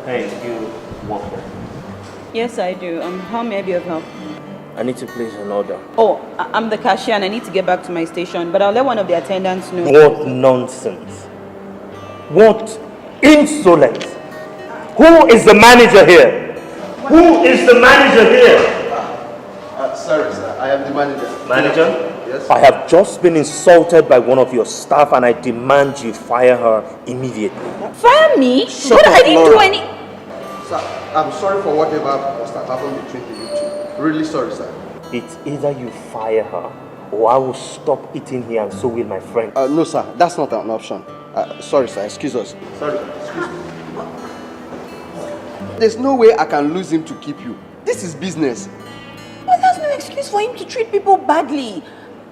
Hey, you work here? Yes, I do. How may I be of help? I need to place an order. Oh, I'm the cashier and I need to get back to my station, but I'll let one of the attendants know. What nonsense! What insolence! Who is the manager here? Who is the manager here? Sorry, sir. I am the manager. Manager? Yes. I have just been insulted by one of your staff and I demand you fire her immediately. Fire me? Shut But up, I didn't do Laura. any... Sir, I'm sorry for whatever must have happened between you two. Really sorry, sir. It's either you fire her or I will stop eating here and so will my friend. No, sir. That's not an option. Sorry, sir. Excuse us. Sorry. Excuse me. There's no way I can lose him to keep you. This is business. But that's no excuse for him to treat people badly.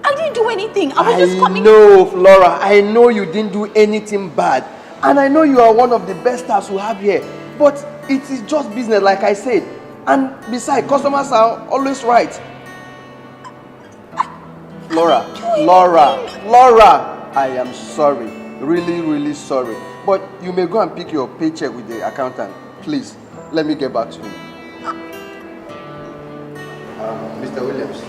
I didn't do anything. I was just coming... No, Flora. I know you didn't do anything bad. And I know you are one of the best staffs we have here. But it is just business, like I said. And besides, customers are always right. Laura, I am sorry. Really, really sorry. But you may go and pick your paycheck with the accountant. Please, let me get back to him. Mr. Williams,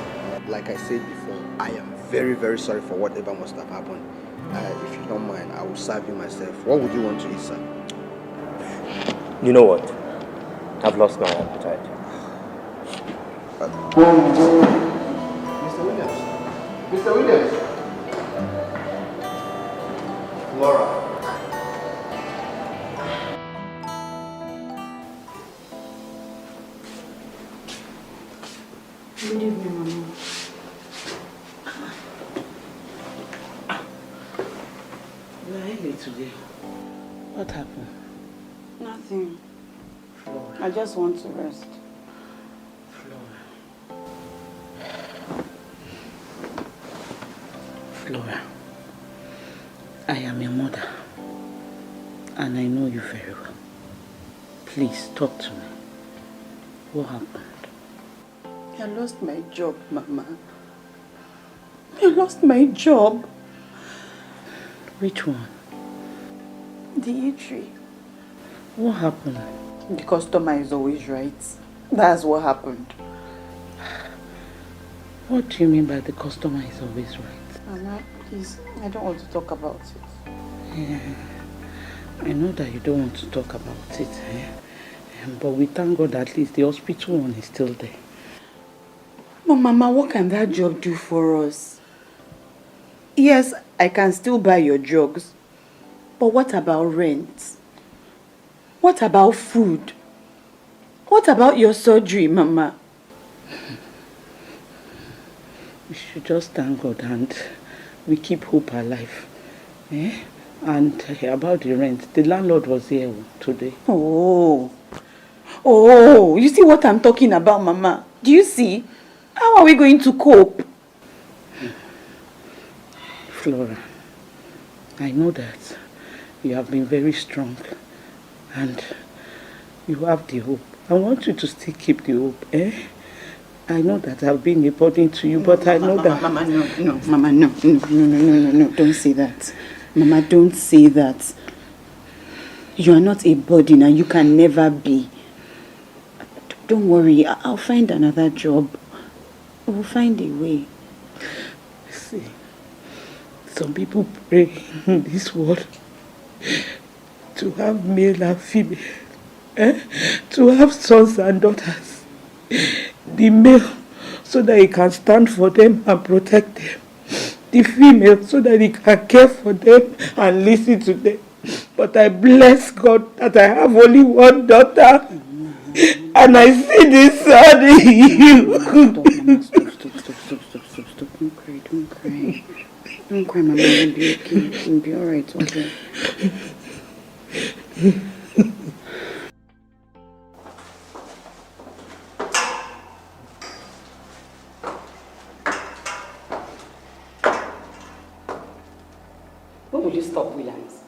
like I said before, I am very, very sorry for whatever must have happened. If you don't mind, I will serve you myself. What would you want to eat, sir? You know what? I've lost my appetite. Mr. Williams. Mr. Williams. Laura. Good evening, Mama. You're early today. What happened? Nothing. Flora. I just want to rest. Flora, I am your mother, and I know you very well. Please talk to me. What happened? I lost my job, Mama. I lost my job. Which one? The eatery. What happened? The customer is always right. That's what happened. What do you mean by the customer is always right? Mama, please, I don't want to talk about it. Yeah, I know that you don't want to talk about it, but we thank God at least the hospital one is still there. But Mama, what can that job do for us? Yes, I can still buy your drugs. But what about rent? What about food? What about your surgery, Mama? We should just thank God and we keep hope alive. And about the rent, the landlord was here today. Oh, you see what I'm talking about, Mama? Do you see? How are we going to cope? Flora, I know that you have been very strong and you have the hope. I want you to still keep the hope, I know that I've been a burden to you, but I know that... Mama, no, Mama, no, don't say that. Mama, don't say that. You are not a burden and you can never be. Don't worry, I'll find another job. We'll find a way. See, some people pray in this world to have male and female, to have sons and daughters. The male, so that he can stand for them and protect them. The female, so that he can care for them and listen to them. But I bless God that I have only one daughter. And I see this son in you. Stop. Don't cry. Don't cry, Mama. You'll be okay. You'll be alright, okay? When will you stop, Williams?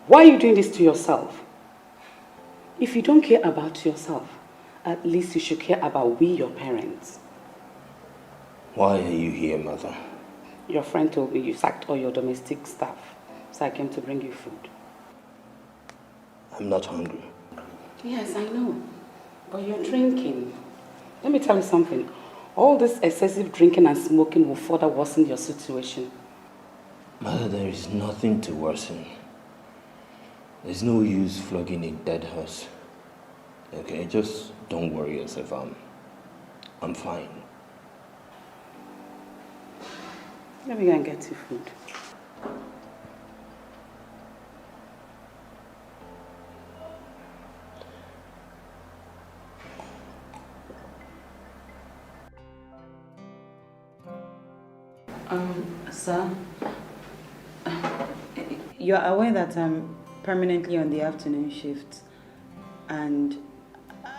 Why are you doing this to yourself? If you don't care about yourself, at least you should care about we, your parents. Why are you here, Mother? Your friend told me you sacked all your domestic staff, so I came to bring you food. I'm not hungry. Yes, I know. But you're drinking. Let me tell you something. All this excessive drinking and smoking will further worsen your situation. Mother, there is nothing to worsen. There's no use flogging a dead horse. Okay, just don't worry yourself. I'm fine. Let me go and get you food. Sir, you're aware that I'm permanently on the afternoon shift, and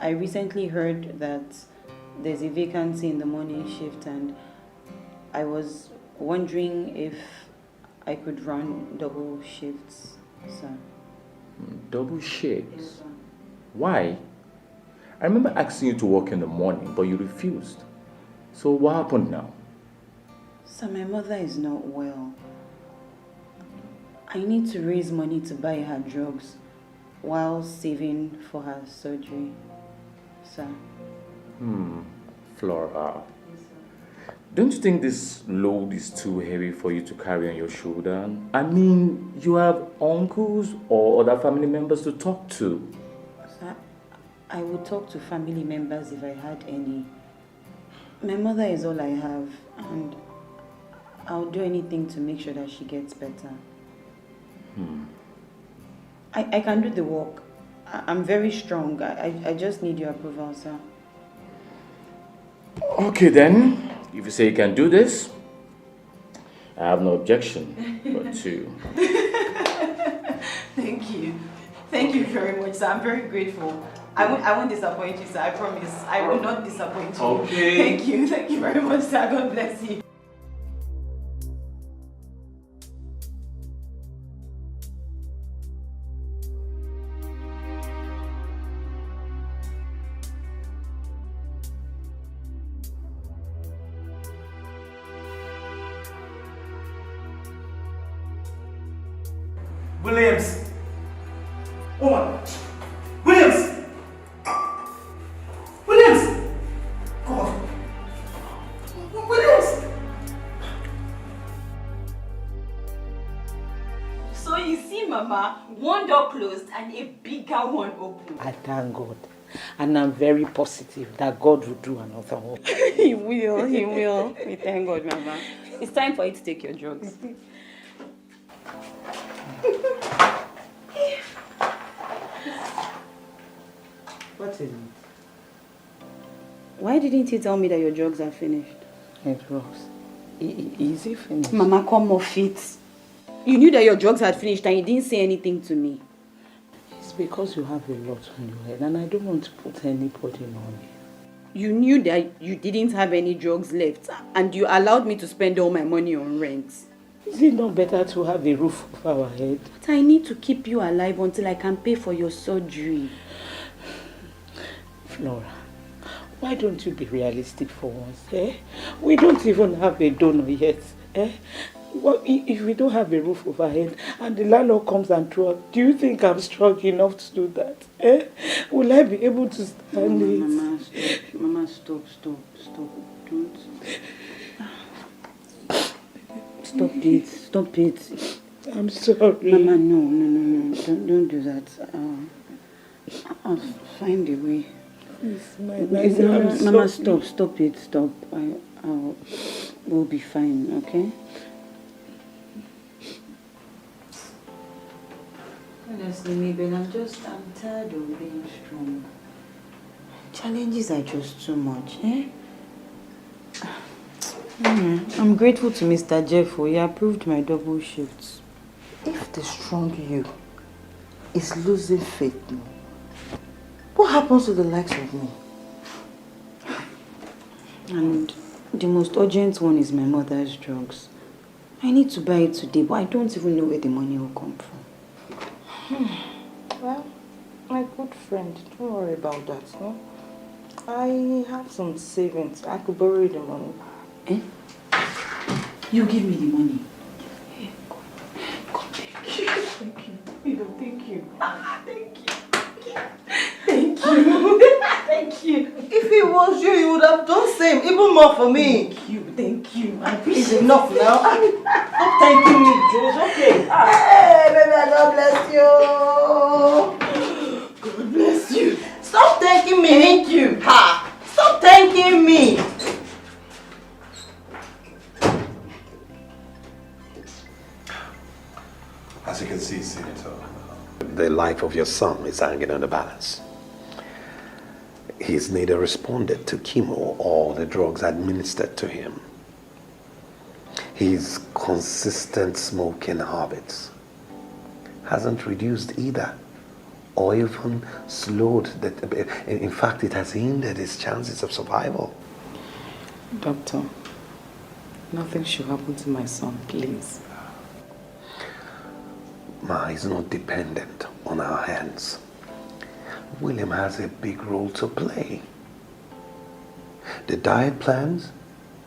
I recently heard that there's a vacancy in the morning shift, and I was wondering if I could run double shifts, sir. Double Yes, shifts? sir. Why? I remember asking you to work in the morning, but you refused. So what happened now? Sir, my mother is not well. I need to raise money to buy her drugs while saving for her surgery, sir. Flora, don't you think this load is too heavy for you to carry on your shoulder? I mean, you have uncles or other family members to talk to. Sir, I would talk to family members if I had any. My mother is all I have, and I'll do anything to make sure that she gets better. I can do the work. I'm very strong. I just need your approval, sir. Okay then, if you say you can do this, I have no objection but to. Thank you. Thank you very much, sir. I'm very grateful. I won't disappoint you, sir. I promise. I will not disappoint you. Okay. Thank you. Thank you very much, sir. God bless you. Williams! Oh my! Williams! Williams! God! Williams! So you see, Mama, one door closed and a bigger one open. I thank God. And I'm very positive that God will do another one. He will. He will. We thank God, Mama. It's time for you to take your drugs. What is it? Why didn't you tell me that your drugs are finished? It works. Is it finished? Mama, come off it. You knew that your drugs had finished and you didn't say anything to me. It's because you have a lot on your head and I don't want to put anybody on you. You knew that you didn't have any drugs left and you allowed me to spend all my money on rent. Is it not better to have a roof over our head? But I need to keep you alive until I can pay for your surgery. Flora, why don't you be realistic for once, eh? We don't even have a donor yet, eh? Well, if we don't have a roof overhead and the landlord comes and throws, do you think I'm strong enough to do that, eh? Will I be able to stand it? Mama, stop. Mama, stop. Don't. Stop it. I'm sorry. Mama, no. Don't do that. I'll find a way. It's my Mama, stop it. We'll be fine, okay? Honestly, Mabel, I'm tired of being strong. Challenges are just too much, eh? I'm grateful to Mr. Jeff. He approved my double shifts. If the strong you is losing faith now, what happens to the likes of me? And the most urgent one is my mother's drugs. I need to buy it today, but I don't even know where the money will come from. Well, my good friend, don't worry about that. No? I have some savings. I could borrow the money. Eh? You give me the money. Thank you. Thank it was you, you would have done same, even more for me. Thank you. It's enough now. Stop thanking me, Joe. Okay. Hey, baby, God bless you. God bless you. Stop thanking me. Thank you. Ha! Stop thanking me. As you can see, Senator, the life of your son is hanging on the balance. He's neither responded to chemo or the drugs administered to him. His consistent smoking habits hasn't reduced either, or even slowed. In fact, it has hindered his chances of survival. Doctor, nothing should happen to my son, please. Ma is not dependent on our hands. William has a big role to play. The diet plans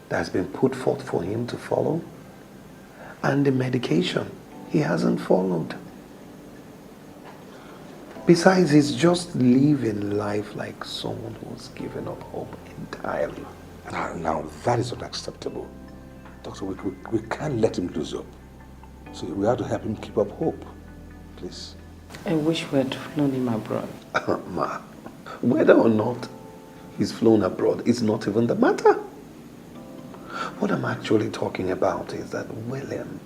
that has been put forth for him to follow, and the medication he hasn't followed. Besides, he's just living life like someone who's given up hope entirely. Now that is unacceptable. Doctor, we can't let him lose hope. So we have to help him keep up hope. Please. I wish we had flown him abroad. Ma, whether or not he's flown abroad is not even the matter. What I'm actually talking about is that William,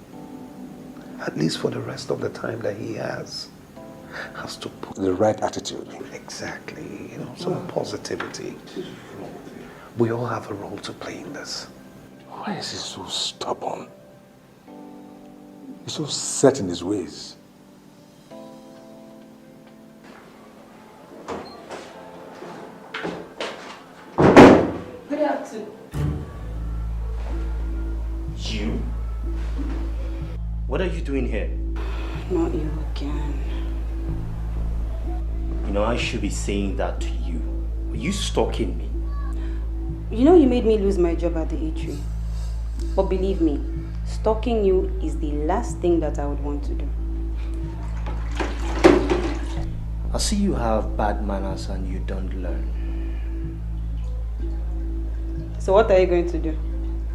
at least for the rest of the time that he has to put the right attitude. Exactly, some positivity. We all have a role to play in this. Why is he so stubborn? He's so set in his ways. Good afternoon. You? What are you doing here? Not you again. I should be saying that to you. Are you stalking me? You made me lose my job at the eatery. But believe me, stalking you is the last thing that I would want to do. I see you have bad manners and you don't learn. So what are you going to do?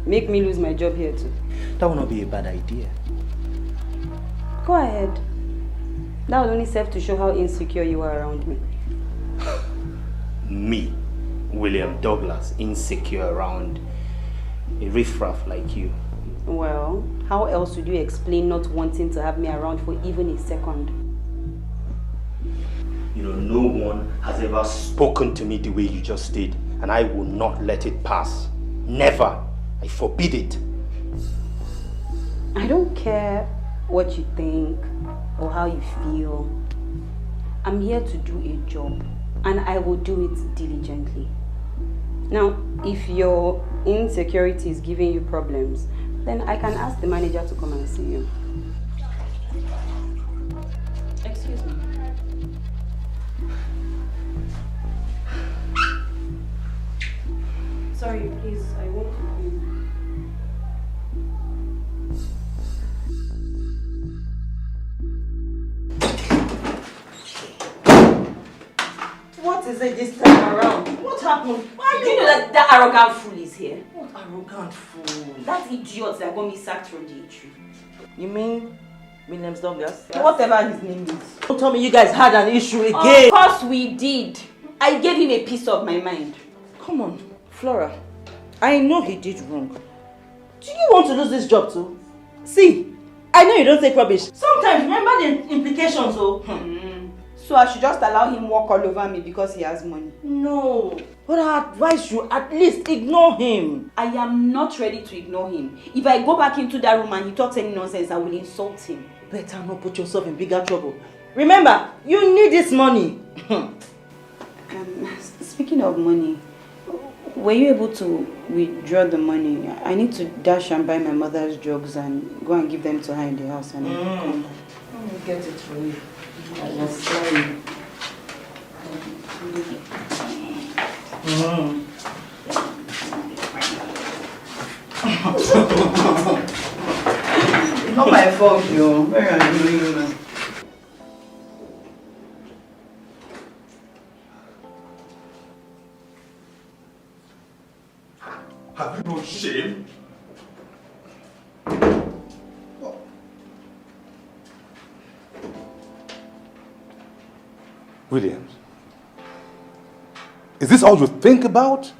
Make me lose my job here too? That would not be a bad idea. Go ahead. That would only serve to show how insecure you are around me. Me, William Douglas, insecure around a riffraff like you. Well, how else would you explain not wanting to have me around for even a second? No one has ever spoken to me the way you just did, and I will not let it pass. Never. I forbid it. I don't care what you think or how you feel. I'm here to do a job, and I will do it diligently. Now, if your insecurity is giving you problems, then I can ask the manager to come and see you. Excuse me. Sorry, please, I want to clean. What is it this time around? What happened? Why Do you know that arrogant fool is here? What arrogant fool? That idiot that got me sacked from the eatery. You mean Williams Douglas? Yes. Whatever his name is. Don't tell me you guys had an issue again. Of course we did. I gave him a piece of my mind. Come on, Flora. I know he did wrong. Do you want to lose this job too? See, I know you don't take rubbish. Sometimes remember the implications, oh. So I should just allow him walk all over me because he has money? No. But I advise you at least ignore him. I am not ready to ignore him. If I go back into that room and he talks any nonsense, I will insult him. Better not put yourself in bigger trouble. Remember, you need this money. Speaking of money, were you able to withdraw the money? I need to dash and buy my mother's drugs and go and give them to her in the house. And come back. Let me get it for you. I was sorry. It's not my fault, yo. Where are you now? shame. Williams, is this all you think about?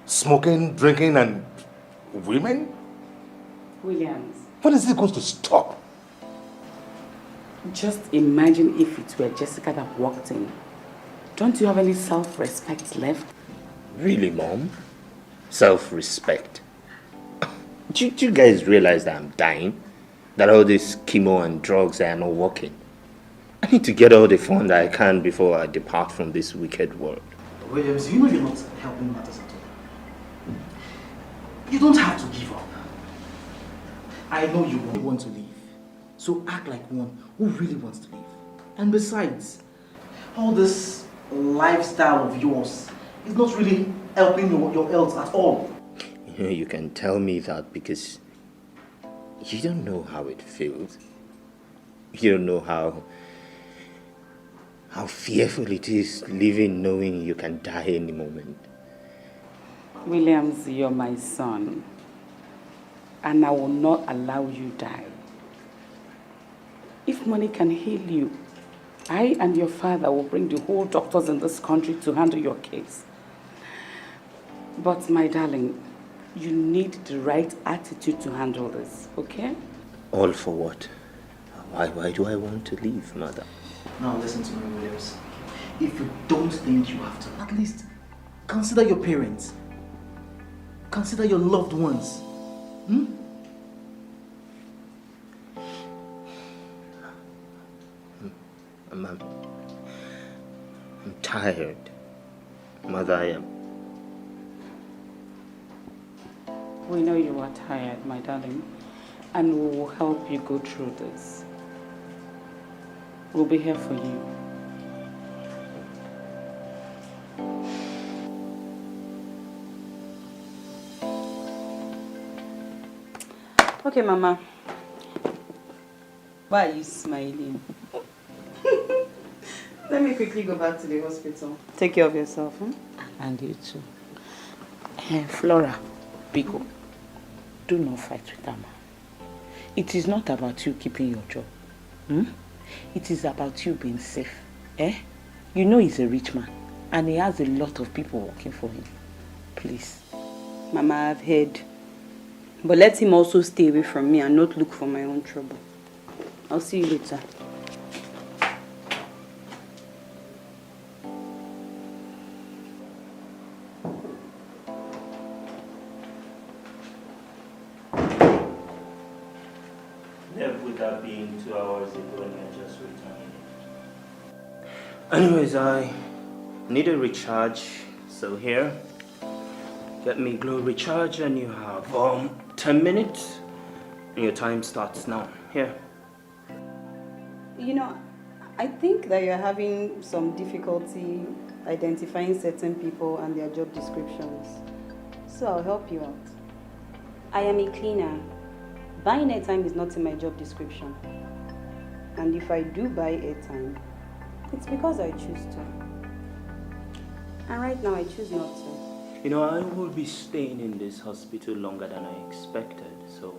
Smoking, drinking, and women? Williams, When is it going to stop? just imagine if it were Jessica that walked in. Don't you have any self-respect left? Really, Mom? Self-respect. Do you guys realize that I'm dying? That all this chemo and drugs are not working? I need to get all the fun that I can before I depart from this wicked world. Williams, you know you're not helping matters at all. You don't have to give up. I know you want to leave. So act like one who really wants to leave. And besides, all this lifestyle of yours is not really helping your health at all. You know, you can tell me that because you don't know how it feels. You don't know how fearful it is living knowing you can die any moment. Williams, you're my son. And I will not allow you die. If money can heal you, I and your father will bring the whole doctors in this country to handle your case. But my darling, you need the right attitude to handle this, okay? All for what? Why do I want to leave, Mother? Now listen to me, Williams. If you don't think you have to, at least consider your parents. Consider your loved ones. I'm tired. Mother, I am. We know you are tired, my darling, and we will help you go through this. We'll be here for you. Okay, Mama. Why are you smiling? Let me quickly go back to the hospital. Take care of yourself, huh? And you too. Flora, Biko, do not fight with Amma. It is not about you keeping your job. It is about you being safe. You know he's a rich man and he has a lot of people working for him. Please. Mama, I've heard. But let him also stay away from me and not look for my own trouble. I'll see you later. Where would that be 2 hours ago when I just returned? Anyways, I need a recharge, so here, get me Glow Recharge and you have 10 minutes and your time starts now. Here. You know, I think that you're having some difficulty identifying certain people and their job descriptions. So I'll help you out. I am a cleaner. Buying airtime is not in my job description. And if I do buy airtime, it's because I choose to. And right now I choose not to. You know, I will be staying in this hospital longer than I expected, so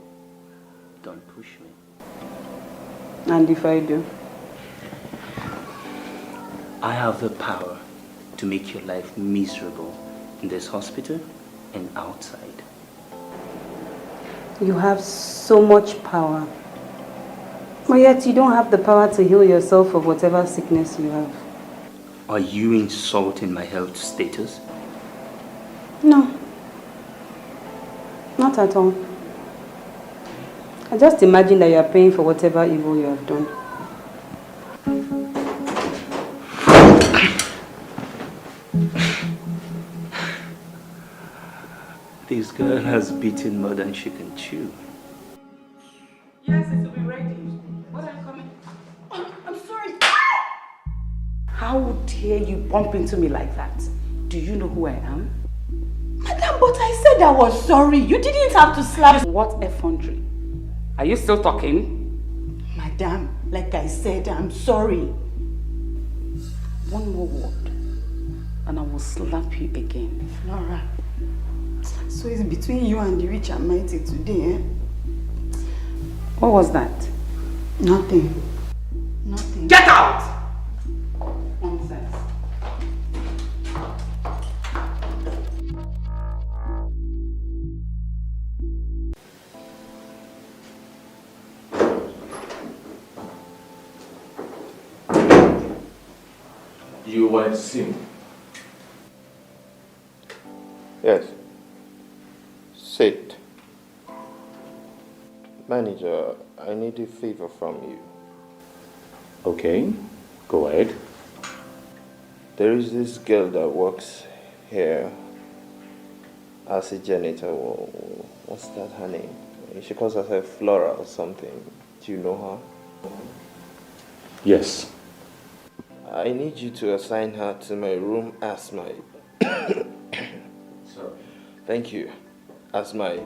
don't push me. And if I do? I have the power to make your life miserable in this hospital and outside. You have so much power. But yet you don't have the power to heal yourself of whatever sickness you have. Are you insulting my health status? No. Not at all. I just imagine that you are paying for whatever evil you have done. This girl has beaten more than she can chew. Yes, it will be ready. What are you coming? Oh, I'm sorry. How dare you bump into me like that? Do you know who I am? Madam, but I said I was sorry. You didn't have to slap. What effrontery? Are you still talking? Madam, like I said, I'm sorry. One more word, and I will slap you again. Flora, So it's between you and the rich and mighty today, eh? What was that? Nothing. Nothing. Get out! Nonsense. You wanted to see me? Yes. Sit. Manager, I need a favor from you. Okay, go ahead. There is this girl that works here as a janitor. What's that her name? She calls herself Flora or something. Do you know her? Yes. I need you to assign her to my room as my... Sorry. Thank you. As my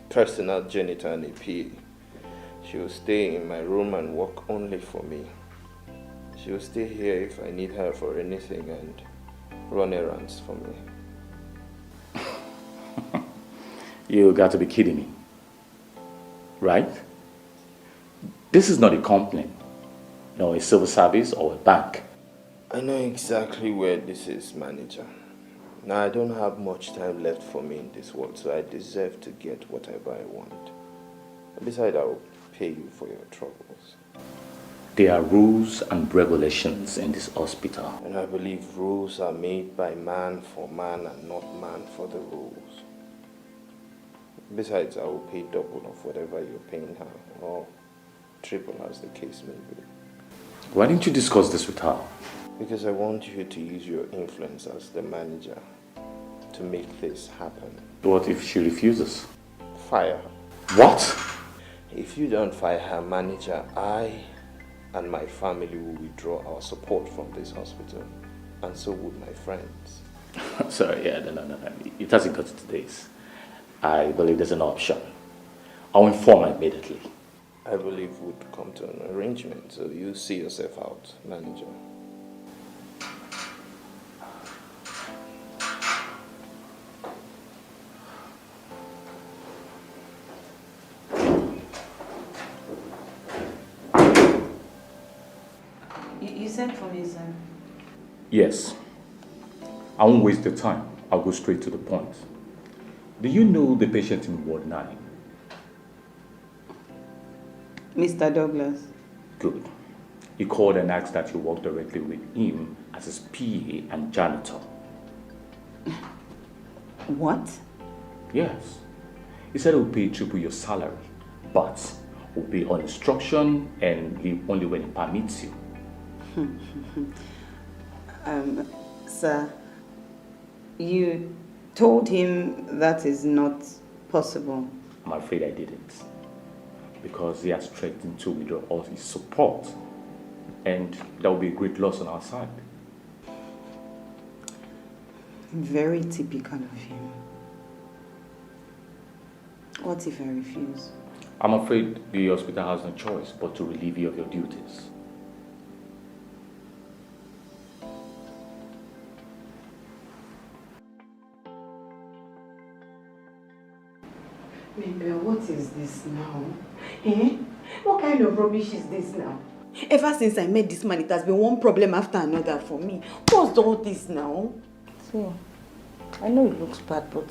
personal janitor and a PA. She will stay in my room and work only for me. She will stay here if I need her for anything and run errands for me. You got to be kidding me. Right? This is not a company, nor a civil service or a bank. I know exactly where this is, manager. Now, I don't have much time left for me in this world, so I deserve to get whatever I want. Besides, I will pay you for your troubles. There are rules and regulations in this hospital. And I believe rules are made by man for man and not man for the rules. Besides, I will pay double of whatever you're paying her, or triple as the case may be. Why didn't you discuss this with her? Because I want you to use your influence as the manager to make this happen. What if she refuses? Fire her. What? If you don't fire her, manager, I and my family will withdraw our support from this hospital, and so would my friends. Sorry, yeah, no. It hasn't got to this. I believe there's an option. I'll inform her immediately. I believe we'd come to an arrangement, so you see yourself out, manager. You sent for me, sir? Yes. I won't waste the time. I'll go straight to the point. Do you know the patient in Ward 9? Mr. Douglas. Good. He called and asked that you work directly with him as his PA and janitor. What? Yes. He said he'll pay triple your salary, but will be on instruction and leave only when he permits you. Sir, you told him that is not possible. I'm afraid I didn't. Because he has threatened to withdraw all his support. And that will be a great loss on our side. Very typical of him. What if I refuse? I'm afraid the hospital has no choice but to relieve you of your duties. Mabel, what is this now? Eh? What kind of rubbish is this now? Ever since I met this man, it has been one problem after another for me. What's all this now? See, I know it looks bad, but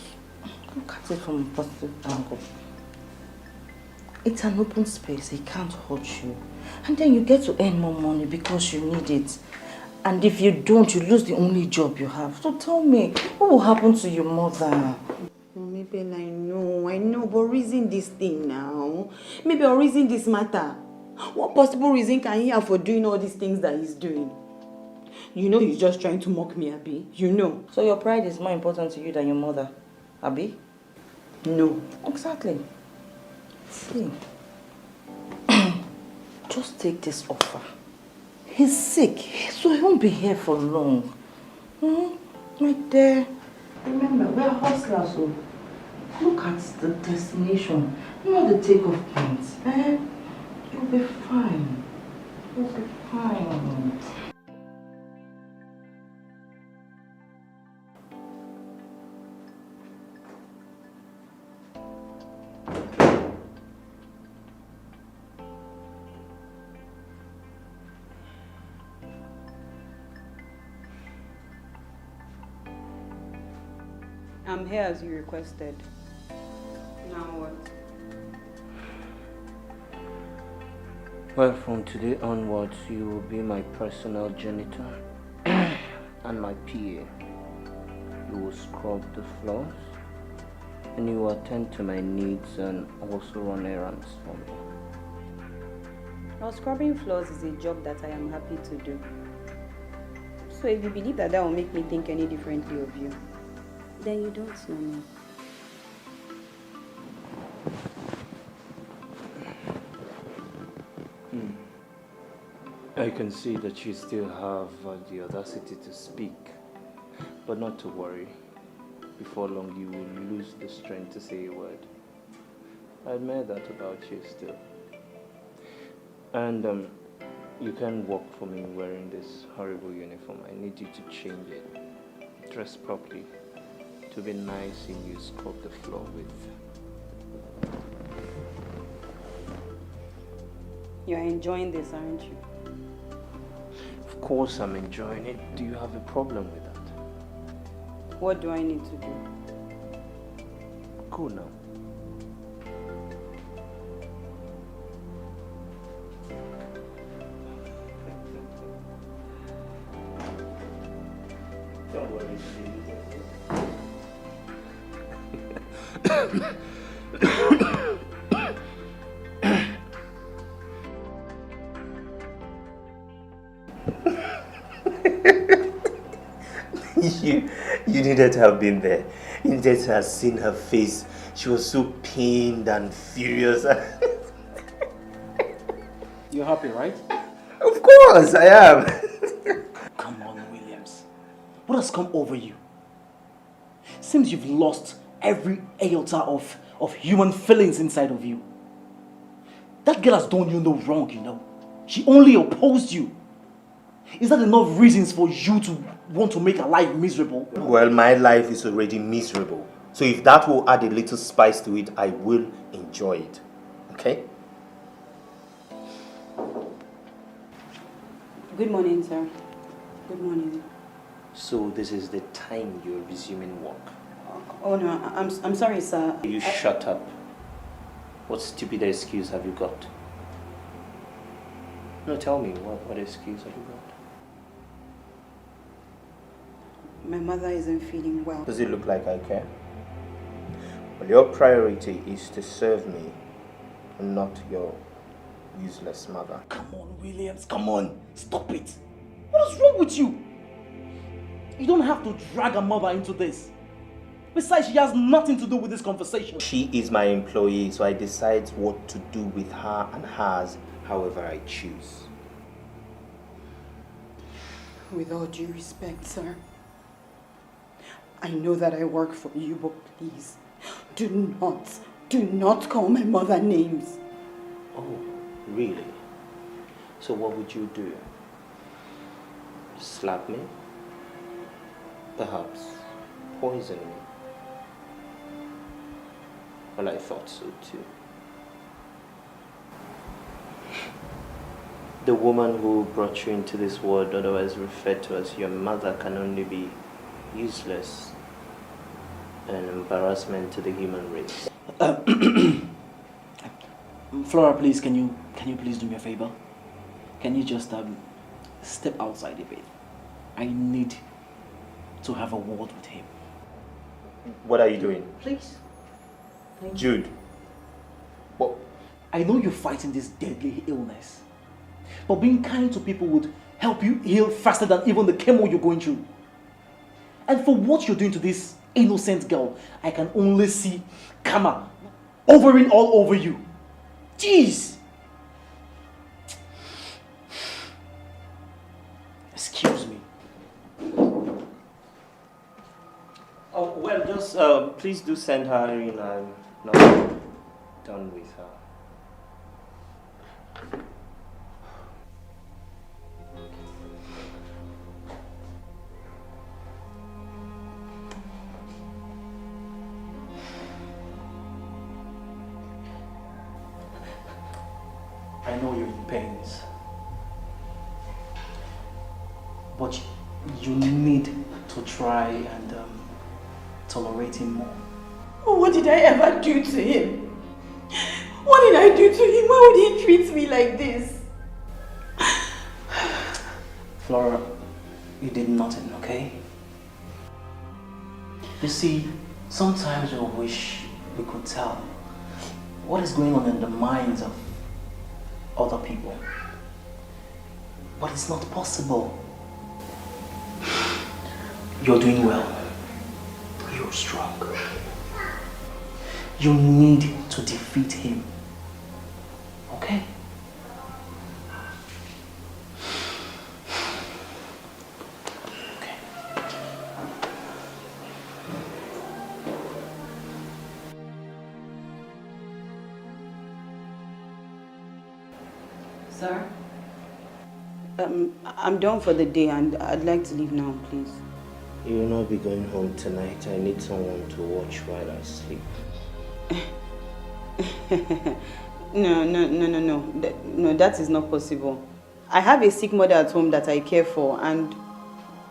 look at it from a positive angle. It's an open space, it can't hurt you. And then you get to earn more money because you need it. And if you don't, you lose the only job you have. So tell me, what will happen to your mother? Mabel, I know, but reason this thing now. Maybe I'll reason this matter. What possible reason can he have for doing all these things that he's doing? You know he's just trying to mock me, Abi. You know. So your pride is more important to you than your mother, Abi? No. Exactly. See, just take this offer. He's sick, so he won't be here for long. Right there. Remember, we're hustlers, so look at the destination, not the takeoff point. You'll be fine. You'll be fine. I'm here as you requested. Now what? Well, from today onwards, you will be my personal janitor and my PA. You will scrub the floors and you will attend to my needs and also run errands for me. Now, scrubbing floors is a job that I am happy to do. So if you believe that will make me think any differently of you, then you don't know me. I can see that you still have the audacity to speak, but not to worry. Before long, you will lose the strength to say a word. I admire that about you still. And you can't walk for me wearing this horrible uniform. I need you to change it. Dress properly. To be nice and you scrub the floor with. You're enjoying this, aren't you? Of course I'm enjoying it. Do you have a problem with that? What do I need to do? Go now. Don't worry, You needed to have been there. You needed to have seen her face. She was so pained and furious. You're happy, right? Of course, I am. Come on, Williams. What has come over you? Seems you've lost every iota of human feelings inside of you. That girl has done you no wrong, you know. She only opposed you. Is that enough reasons for you to want to make her life miserable? Well, my life is already miserable. So if that will add a little spice to it, I will enjoy it. Okay? Good morning, sir. Good morning. So this is the time you're resuming work. Oh no, I'm sorry, sir. You shut up. What stupid excuse have you got? No, tell me, what excuse have you got? My mother isn't feeling well. Does it look like I care? Well, your priority is to serve me and not your useless mother. Come on, Williams, come on. Stop it. What is wrong with you? You don't have to drag a mother into this. Besides, she has nothing to do with this conversation. She is my employee, so I decide what to do with her and hers however I choose. With all due respect, sir, I know that I work for you, but please, do not call my mother names. Oh, really? So what would you do? Slap me? Perhaps poison me? Well, I thought so too. The woman who brought you into this world, otherwise referred to as your mother, can only be useless and an embarrassment to the human race. Flora, please, can you please do me a favor? Can you just step outside a bit? I need to have a word with him. What are you doing? Please. Jude. What? I know you're fighting this deadly illness, but being kind to people would help you heal faster than even the chemo you're going through. And for what you're doing to this innocent girl, I can only see karma overing all over you. Jeez! Excuse me. Oh, well, just please do send her in. I'm not done with her. I know you're in pains, but you need to try and tolerate him more. Oh, what did I ever do to him? What did I do to him? Why would he treat me like this? Flora, you did nothing, okay? You see, sometimes we wish we could tell what is going on in the minds of other people. But it's not possible. You're doing well. You're strong. You need to defeat him. Okay? Okay. Sir? I'm done for the day and I'd like to leave now, please. You will not be going home tonight. I need someone to watch while I sleep. No, that is not possible. I have a sick mother at home that I care for, and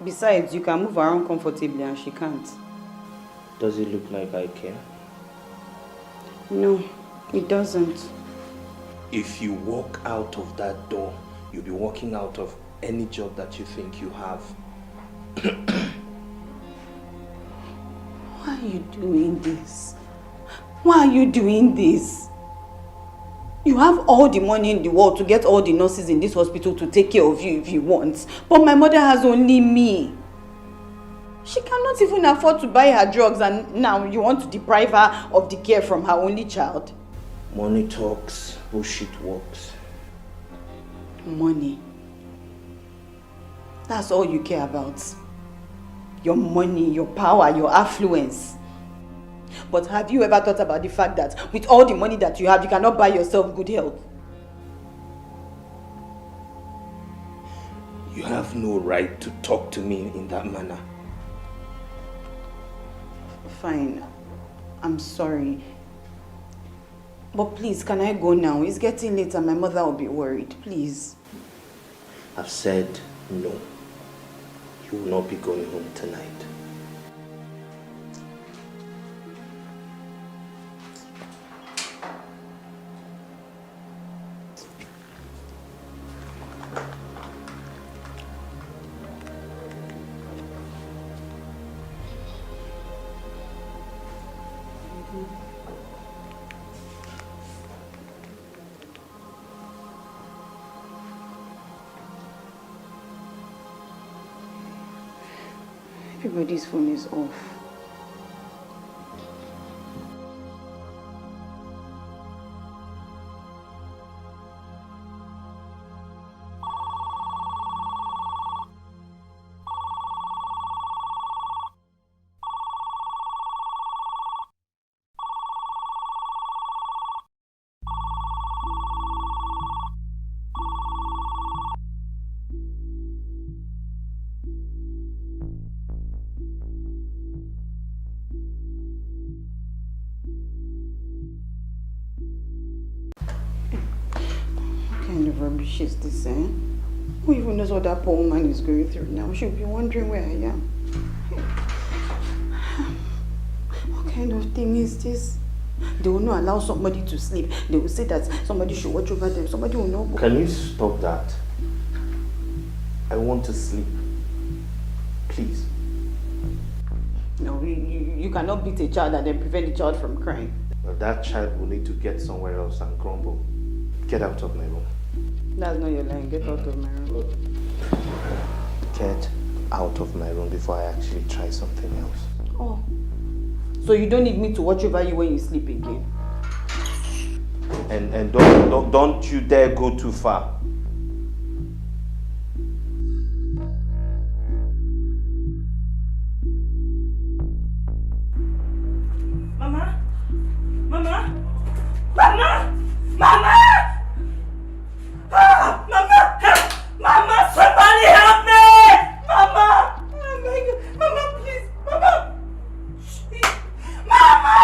besides, you can move around comfortably and she can't. Does it look like I care? No, it doesn't. If you walk out of that door, you'll be walking out of any job that you think you have. Why are you doing this? Why are you doing this? You have all the money in the world to get all the nurses in this hospital to take care of you if you want. But my mother has only me. She cannot even afford to buy her drugs, and now you want to deprive her of the care from her only child. Money talks, bullshit works. Money. That's all you care about. Your money, your power, your affluence. But have you ever thought about the fact that with all the money that you have, you cannot buy yourself good health? You have no right to talk to me in that manner. Fine. I'm sorry. But please, can I go now? It's getting late and my mother will be worried. Please. I've said no. You will not be going home tonight. Everybody's phone is off. Rubbish is this, eh? Who even knows what that poor woman is going through now? She'll be wondering where I am. What kind of thing is this? They will not allow somebody to sleep. They will say that somebody should watch over them. Somebody will not go. Can you stop that? I want to sleep. Please. No, you cannot beat a child and then prevent the child from crying. Well, that child will need to get somewhere else and grumble. Get out of my room. That's not your line. Get out of my room. Get out of my room before I actually try something else. Oh. So you don't need me to watch over you when you sleep again? And don't you dare go too far. Mama? Mama? Mama? Mama? Ah, Mama! Mama, somebody help me! Mama! Oh my God. Mama, please! Mama! Mama!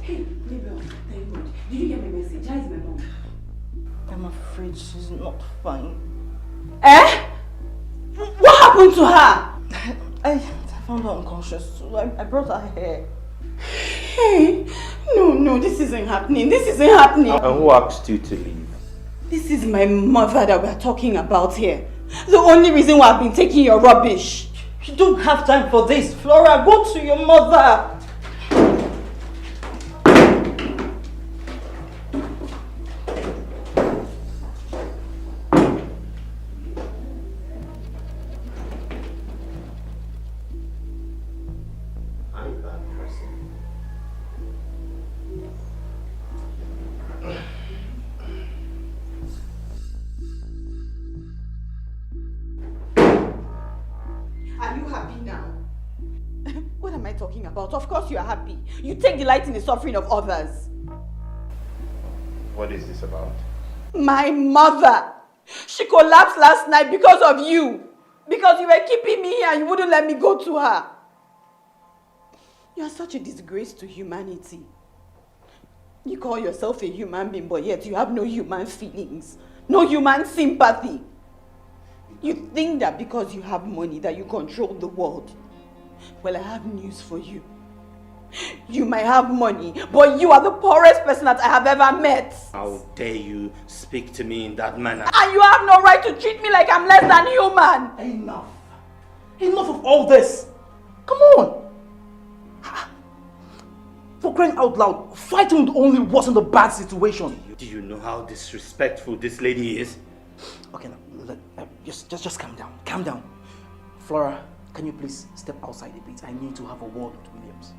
Hey, Gabriel, thank God. Did you get my message? How is my mom? I'm afraid she's not fine. Eh? What happened to her? I found her unconscious, so I brought her here. Hey, no, this isn't happening. This isn't happening. And who asked you to leave? This is my mother that we're talking about here. The only reason why I've been taking your rubbish. You don't have time for this. Flora, go to your mother. Are you happy now? What am I talking about? Of course you are happy. You take delight in the suffering of others. What is this about? My mother! She collapsed last night because of you. Because you were keeping me here and you wouldn't let me go to her. You are such a disgrace to humanity. You call yourself a human being, but yet you have no human feelings. No human sympathy. You think that because you have money that you control the world. Well, I have news for you. You might have money, but you are the poorest person that I have ever met. How dare you speak to me in that manner? And you have no right to treat me like I'm less than human. Enough. Enough of all this. Come on. For crying out loud, fighting would only worsen the bad situation. Do you know how disrespectful this lady is? Okay, now, just calm down. Calm down. Flora, can you please step outside a bit? I need to have a word with Williams.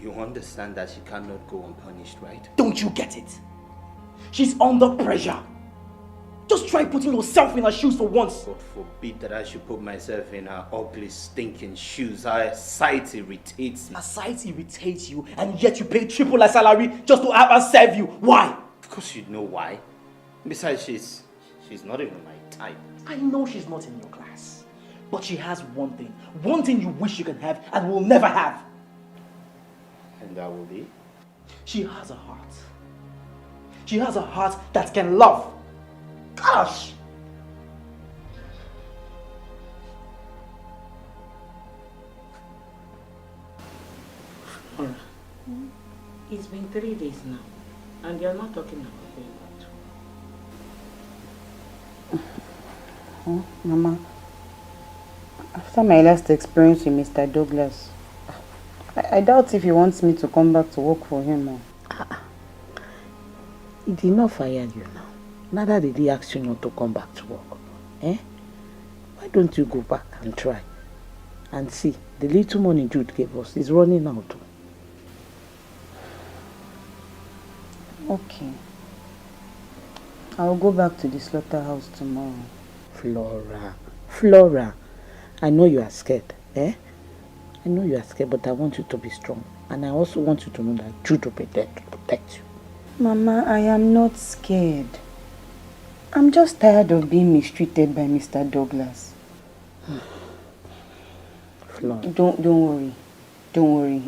You understand that she cannot go unpunished, right? Don't you get it? She's under pressure. Just try putting yourself in her shoes for once. God forbid that I should put myself in her ugly, stinking shoes. Her sight irritates me. Her sight irritates you, and yet you pay triple her salary just to have her serve you. Why? Of course you know why. Besides, she's not even my type. I know she's not in your class. But she has one thing you wish you can have and will never have. And that will be? She has a heart. She has a heart that can love. Gosh! Flora, it's been 3 days now, and you're not talking about going back to work. Oh, Mama, after my last experience with Mr. Douglas, I doubt if he wants me to come back to work for him. He did not fire you now. Neither did he ask you not to come back to work. Eh? Why don't you go back and try? And see, the little money Jude gave us is running out. Okay. I'll go back to the slaughterhouse tomorrow. Flora, I know you are scared, eh? I know you are scared, but I want you to be strong. And I also want you to know that Jude will be there to protect you. Mama, I am not scared. I'm just tired of being mistreated by Mr. Douglas. Flora. Don't worry. Don't worry.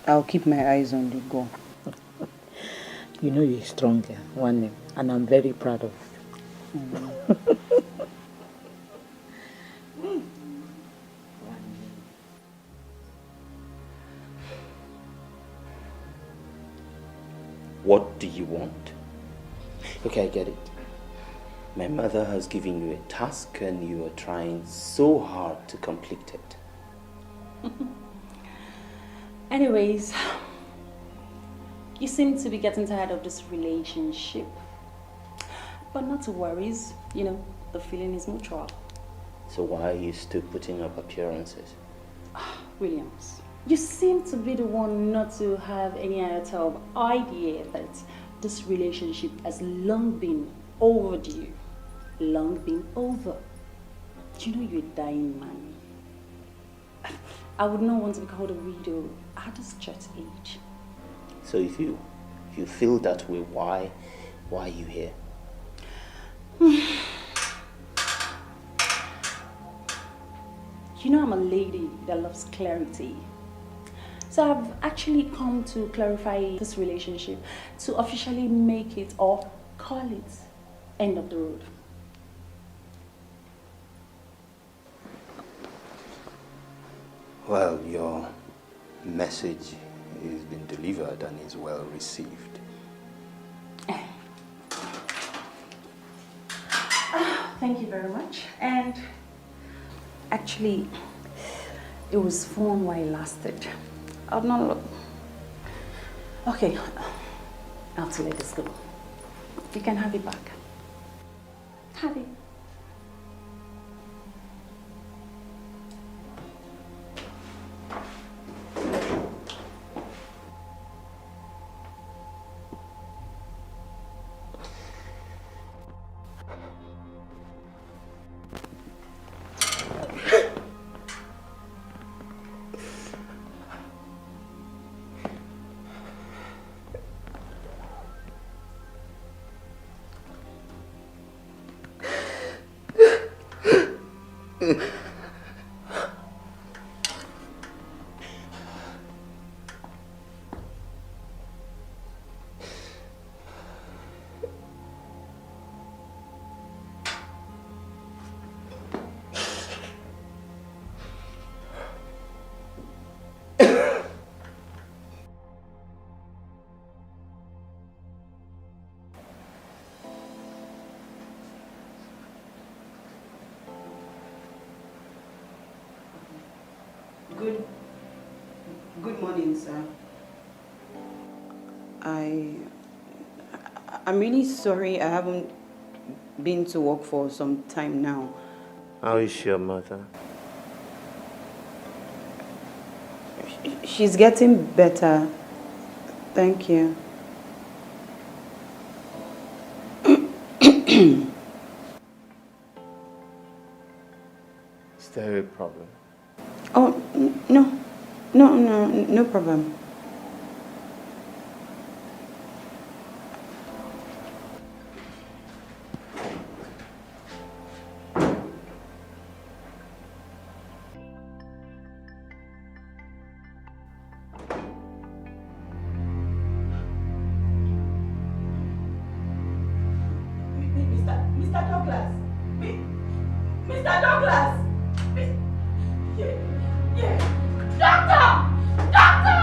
I'll keep my eyes on the goal. You know you're strong, one name, and I'm very proud of you. What do you want? Okay, I get it. My mother has given you a task and you are trying so hard to complete it. Anyways, you seem to be getting tired of this relationship. But not to worries, you know, the feeling is mutual. So why are you still putting up appearances? Williams, you seem to be the one not to have any iota of idea that this relationship has long been overdue. Long been over. You know you're a dying man. I would not want to be called a widow at this short age. So if you feel that way, why are you here? You know I'm a lady that loves clarity. So I've actually come to clarify this relationship, to officially make it or call it End of the road. Well, your message has been delivered and is well received. Thank you very much. And actually, it was fun while it lasted. I'll not look. Okay, I have to let this go. You can have it back. Have it. Good morning, sir. I'm really sorry I haven't been to work for some time now. How is your mother? She's getting better. Thank you. Is there a problem? Oh, no problem. Mr. Douglas! Mr. Douglas! Yeah! Doctor! Doctor!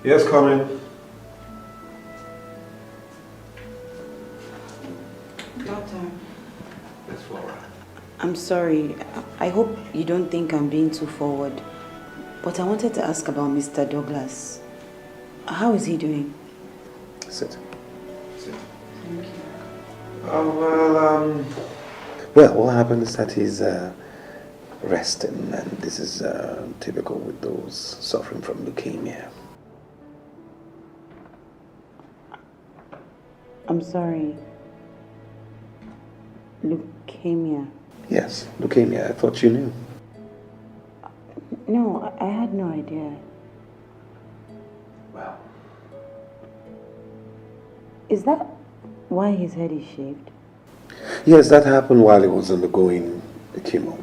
Yes, come in. Doctor, Miss Flora. I'm sorry. I hope you don't think I'm being too forward. But I wanted to ask about Mr. Douglas. How is he doing? Sit. Sit. Thank you. Well, what happened is that he's resting, and this is typical with those suffering from leukemia. I'm sorry. Leukemia. Yes, leukemia. I thought you knew. No, I had no idea. Well, Is that why his head is shaved? yes, that happened while he was undergoing the chemo.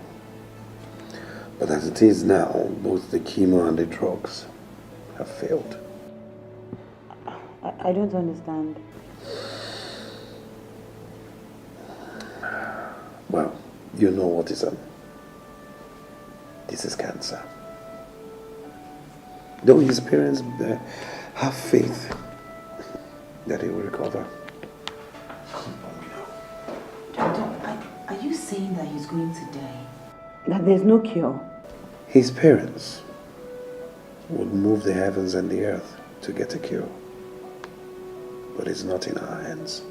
But as it is now, both the chemo and the drugs have failed. I don't understand. Well, you know what is this is cancer. Though his parents have faith that he will recover. Doctor, are you saying that he's going to die? That there's no cure? His parents, would move the heavens and the earth to get a cure. But it's not in our hands.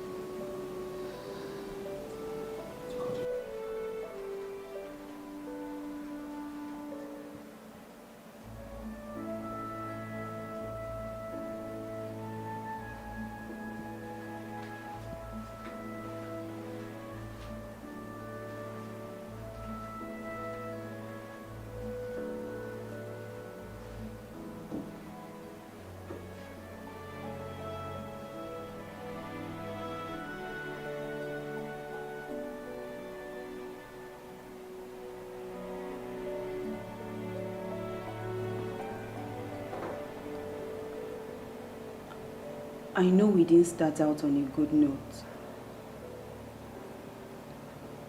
I know we didn't start out on a good note,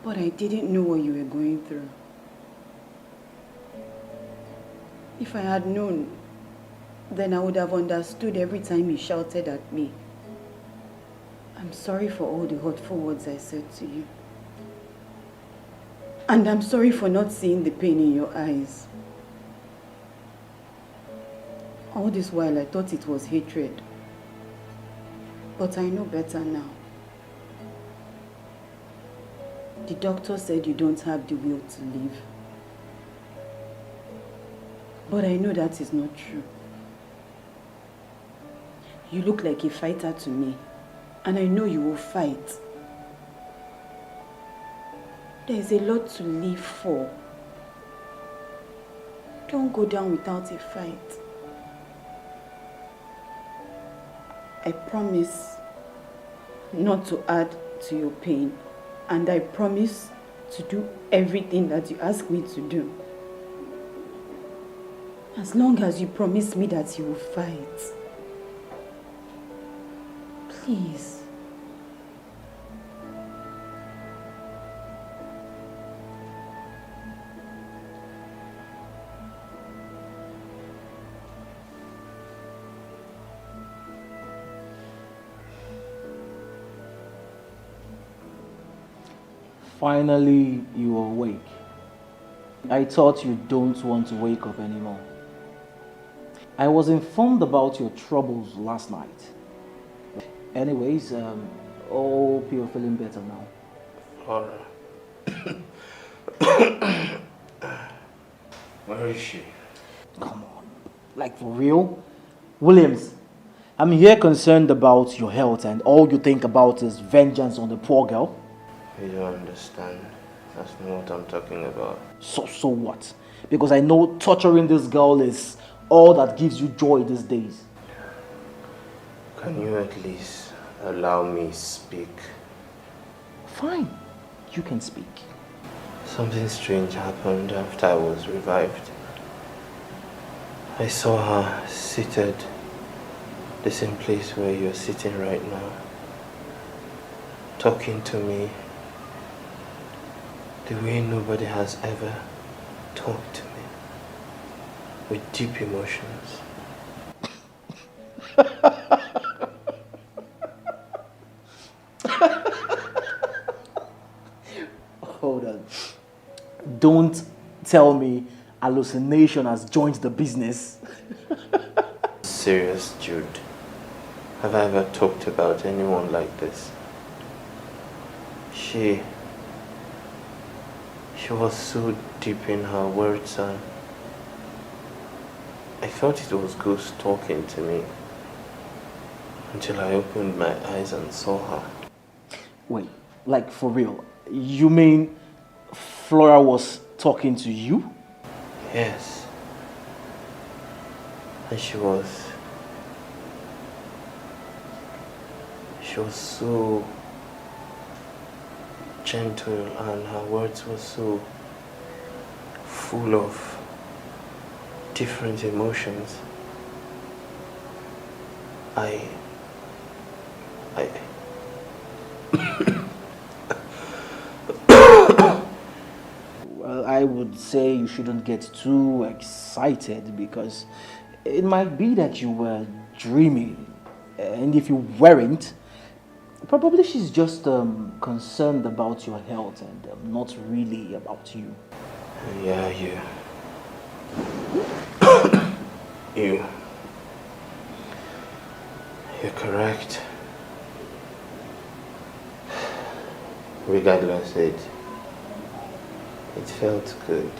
but I didn't know what you were going through. If I had known, then I would have understood every time you shouted at me. I'm sorry for all the hurtful words I said to you. And I'm sorry for not seeing the pain in your eyes. All this while I thought it was hatred. But I know better now. The doctor said you don't have the will to live. But I know that is not true. You look like a fighter to me, and I know you will fight. There is a lot to live for. Don't go down without a fight. I promise not to add to your pain, and I promise to do everything that you ask me to do. As long as you promise me that you will fight. Please. Finally, you are awake. I thought you don't want to wake up anymore. I was informed about your troubles last night. Anyways, hope you're feeling better now. Laura. Where is she? Come on. Like for real? Williams, I'm here concerned about your health and all you think about is vengeance on the poor girl. You don't understand. That's not what I'm talking about. So what? Because I know torturing this girl is all that gives you joy these days. Can you at least allow me speak? Fine. You can speak. Something strange happened after I was revived. I saw her seated the same place where you're sitting right now, talking to me the way nobody has ever talked to me, with deep emotions. Hold on. Don't tell me hallucination has joined the business. Serious, Jude. Have I ever talked about anyone like this? She was so deep in her words and I thought it was ghost talking to me until I opened my eyes and saw her. Wait, like for real? You mean Flora was talking to you? Yes. And she was so gentle and her words were so full of different emotions. Well, I would say you shouldn't get too excited because it might be that you were dreaming. And if you weren't, probably she's just concerned about your health and not really about you. Yeah, You're correct. Regardless, it felt good.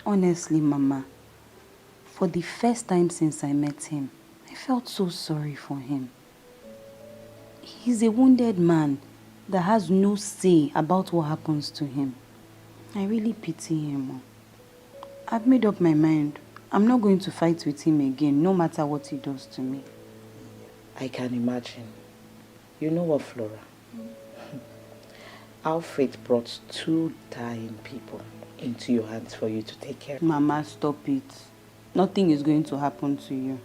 Honestly, Mama, for the first time since I met him, I felt so sorry for him. He's a wounded man that has no say about what happens to him. I really pity him. I've made up my mind. I'm not going to fight with him again, no matter what he does to me. I can imagine. You know what, Flora? Our fate brought 2 dying people into your hands for you to take care of. Mama, stop it. Nothing is going to happen to you.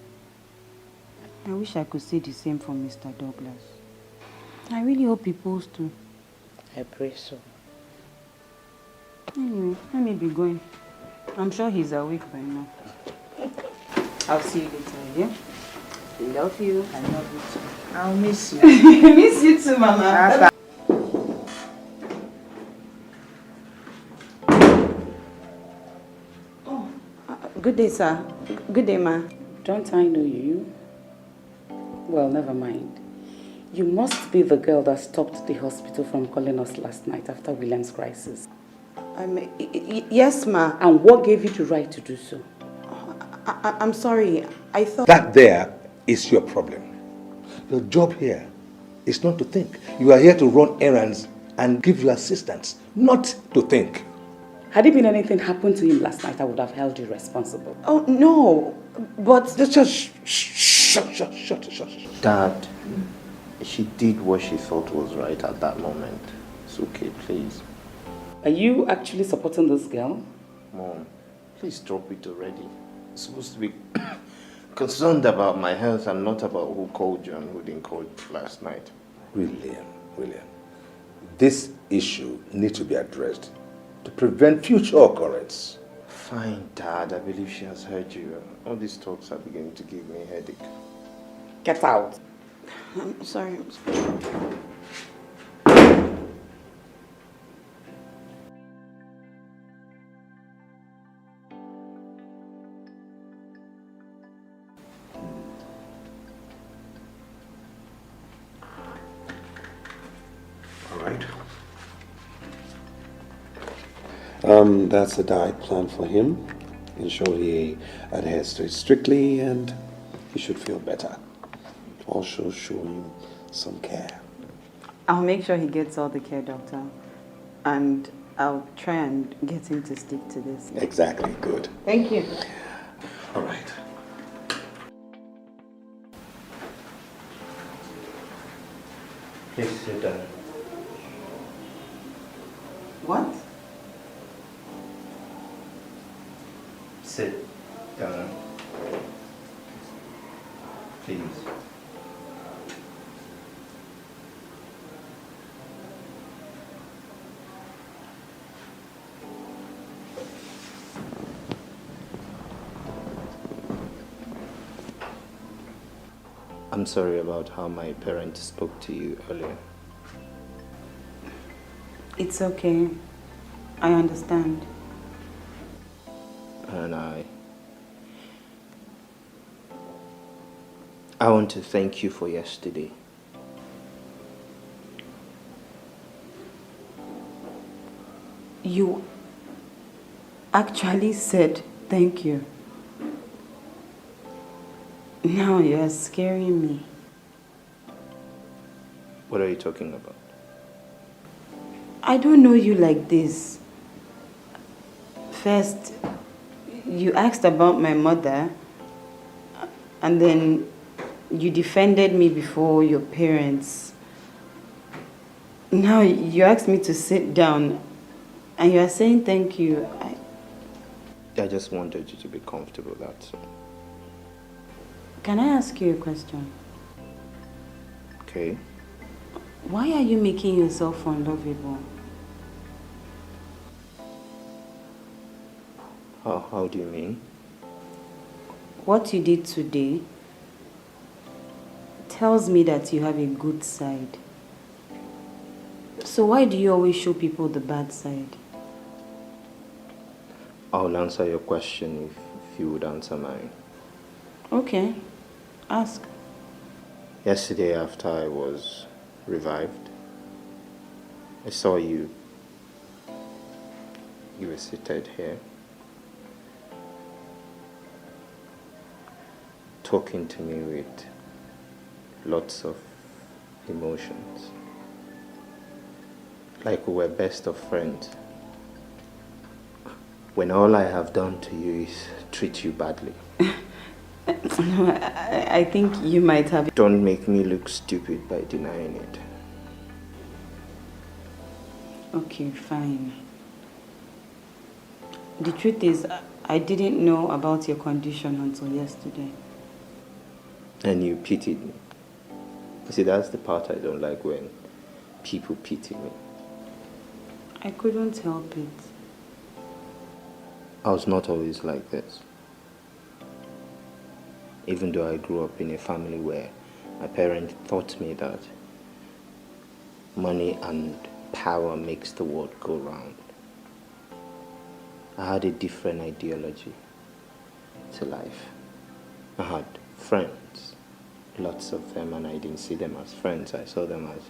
I wish I could say the same for Mr. Douglas. I really hope he pulls through. I pray so. Anyway, let me be going. I'm sure he's awake by now. I'll see you later, yeah? Love you. I love you too. I'll miss you. Miss you too, Mama. Bye. Good day, sir. Good day, ma. Don't I know you? Well, never mind. You must be the girl that stopped the hospital from calling us last night after William's crisis. Yes, ma. And what gave you the right to do so? I'm sorry. I thought... That there is your problem. Your job here is not to think. You are here to run errands and give you assistance, not to think. Had it been anything happened to him last night, I would have held you responsible. Oh, no. But... Just shut. Dad, she did what she thought was right at that moment. It's okay, please. Are you actually supporting this girl? Mom, please drop it already. You're supposed to be concerned about my health and not about who called you and who didn't call you last night. William, this issue needs to be addressed to prevent future occurrence. Fine, Dad. I believe she has heard you. All these talks are beginning to give me a headache. Get out. I'm sorry. All right. That's the diet plan for him. Ensure he adheres to it strictly and he should feel better. Also show him some care. I'll make sure he gets all the care, doctor. And I'll try and get him to stick to this. Exactly, good. Thank you. All right. Please sit down. What? Sit down. Please. I'm sorry about how my parents spoke to you earlier. It's okay. I understand. And I want to thank you for yesterday. You actually said thank you. Now you're scaring me. What are you talking about? I don't know you like this. First, you asked about my mother, and then you defended me before your parents. Now you asked me to sit down, and you are saying thank you. I just wanted you to be comfortable, that's all. Can I ask you a question? Okay. Why are you making yourself unlovable? How do you mean? What you did today tells me that you have a good side. So why do you always show people the bad side? I'll answer your question if you would answer mine. Okay, ask. Yesterday, after I was revived, I saw you. You were seated here, talking to me with lots of emotions. Like we were best of friends. When all I have done to you is treat you badly. No, I think you might have. Don't make me look stupid by denying it. Okay, fine. The truth is, I didn't know about your condition until yesterday. And you pitied me. You see, that's the part I don't like, when people pity me. I couldn't help it. I was not always like this. Even though I grew up in a family where my parents taught me that money and power makes the world go round. I had a different ideology to life. I had friends, lots of them, and I didn't see them as friends. I saw them as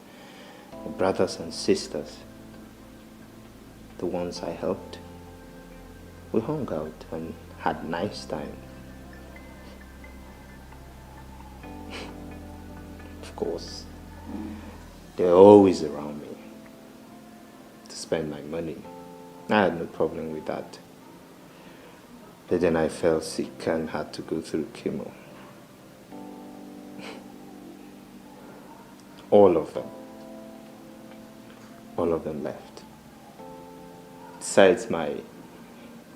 brothers and sisters. The ones I helped. We hung out and had nice time. Of course, they're always around me to spend my money. I had no problem with that. But then I fell sick and had to go through chemo. All of them left. Besides my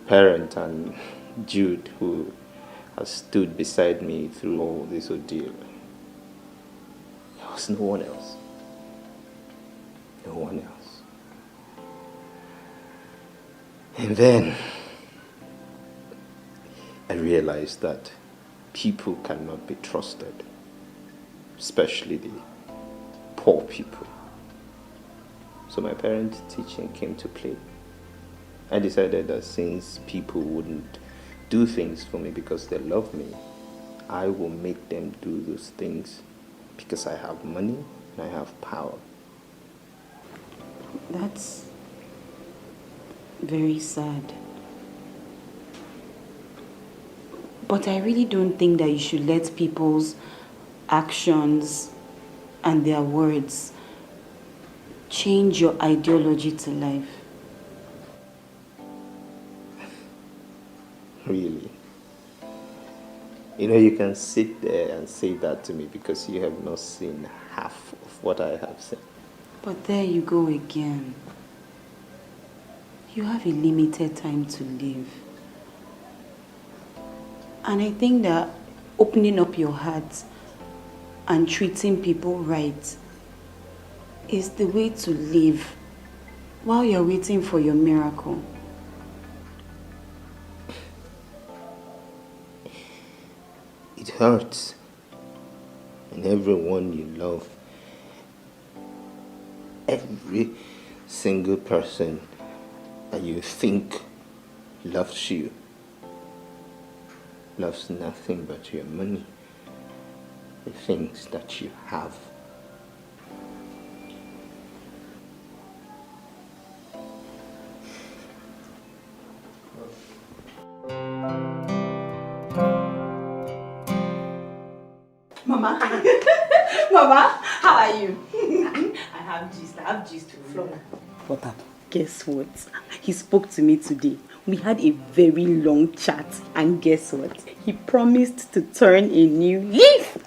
parent and Jude, who has stood beside me through all this ordeal. There was no one else. No one else. And then I realized that people cannot be trusted, especially the poor people. So my parents' teaching came to play. I decided that since people wouldn't do things for me because they love me, I will make them do those things because I have money and I have power. That's very sad. But I really don't think that you should let people's actions and their words change your ideology to life. Really. You know, you can sit there and say that to me because you have not seen half of what I have seen. But there you go again. You have a limited time to live. And I think that opening up your heart and treating people right is the way to live while you're waiting for your miracle. It hurts. And everyone you love, every single person that you think loves you, loves nothing but your money, the things that you have. Mama, Mama, how are you? I have gist to Flora. What happened? Guess what? He spoke to me today. We had a very long chat, and guess what? He promised to turn a new leaf.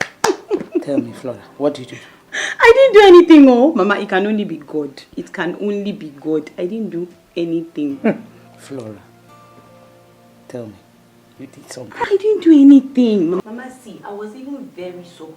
Tell me, Flora, what did you do? I didn't do anything, oh. Mama, it can only be God. It can only be God. I didn't do anything. Flora, tell me, you did something. I didn't do anything. Mama, see, I was even very so.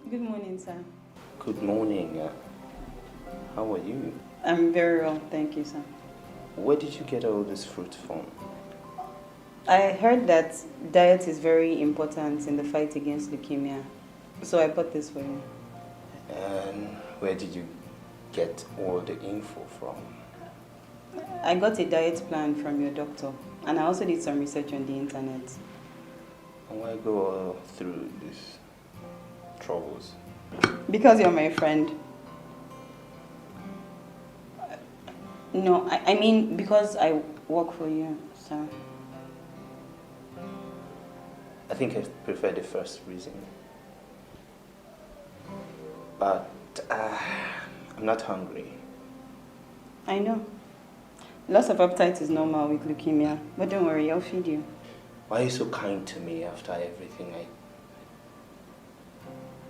Good morning, sir. Good morning. How are you? I'm very well, thank you, sir. Where did you get all this fruit from? I heard that diet is very important in the fight against leukemia, so I bought this for you. And where did you get all the info from? I got a diet plan from your doctor, and I also did some research on the internet. And why go through these troubles? Because you're my friend. No, I mean because I work for you, sir. I think I prefer the first reason. But I'm not hungry. I know. Loss of appetite is normal with leukemia, but don't worry, I'll feed you. Why are you so kind to me after everything I...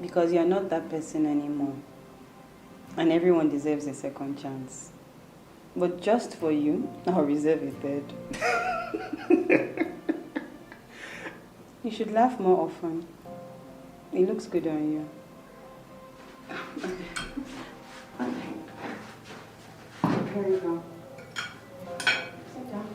Because you're not that person anymore. And everyone deserves a second chance. But just for you, I'll reserve a third. You should laugh more often. It looks good on you. Here you go. Sit down.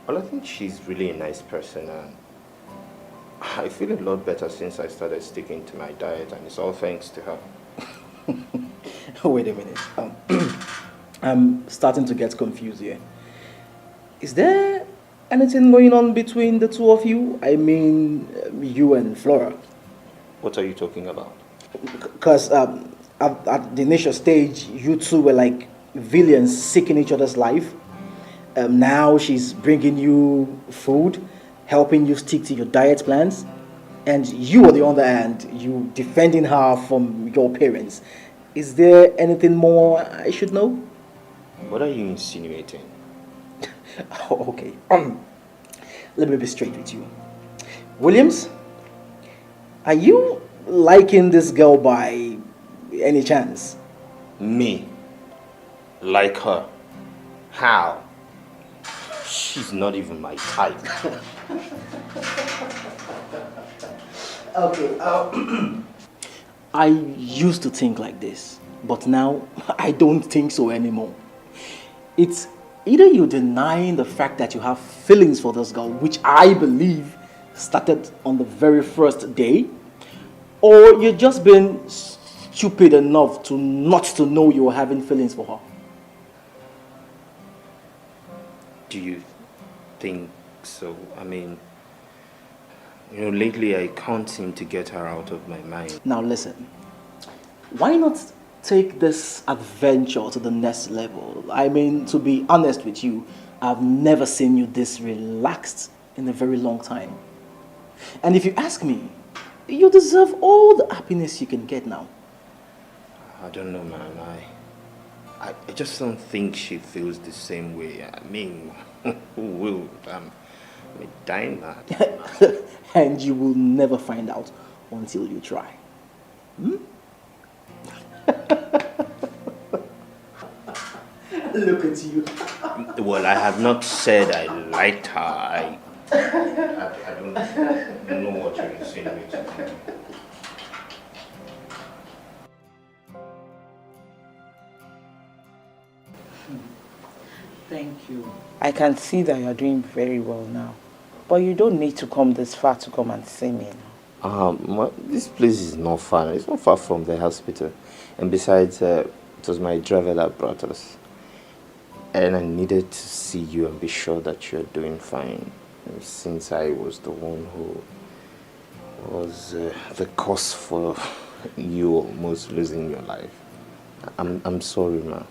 Well, I think she's really a nice person, and I feel a lot better since I started sticking to my diet, and it's all thanks to her. Wait a minute. I'm starting to get confused here. Is there anything going on between the two of you? I mean, you and Flora. What are you talking about? Because at the initial stage, you two were like villains seeking each other's life. Now she's bringing you food, helping you stick to your diet plans, and you, on the other hand, you defending her from your parents. Is there anything more I should know? What are you insinuating? Oh, okay. Let me be straight with you. Williams, are you liking this girl by any chance? Me? Like her? How? She's not even my type. Okay. I used to think like this, but now I don't think so anymore. It's either you're denying the fact that you have feelings for this girl, which I believe started on the very first day, or you're just being stupid enough to not to know you were having feelings for her. Do you think so? I mean, lately I can't seem to get her out of my mind. Now listen, why not take this adventure to the next level? I mean, to be honest with you, I've never seen you this relaxed in a very long time. And if you ask me, you deserve all the happiness you can get now. I don't know, man. I just don't think she feels the same way. I mean, who will? I'm dying mad. And you will never find out until you try. Look at you. Well, I have not said I liked her. I don't know what you're insinuating. Thank you. I can see that you're doing very well now. But you don't need to come this far to come and see me now. This place is not far. It's not far from the hospital. And besides, it was my driver that brought us. And I needed to see you and be sure that you're doing fine. Since I was the one who was the cause for you almost losing your life. I'm sorry, ma.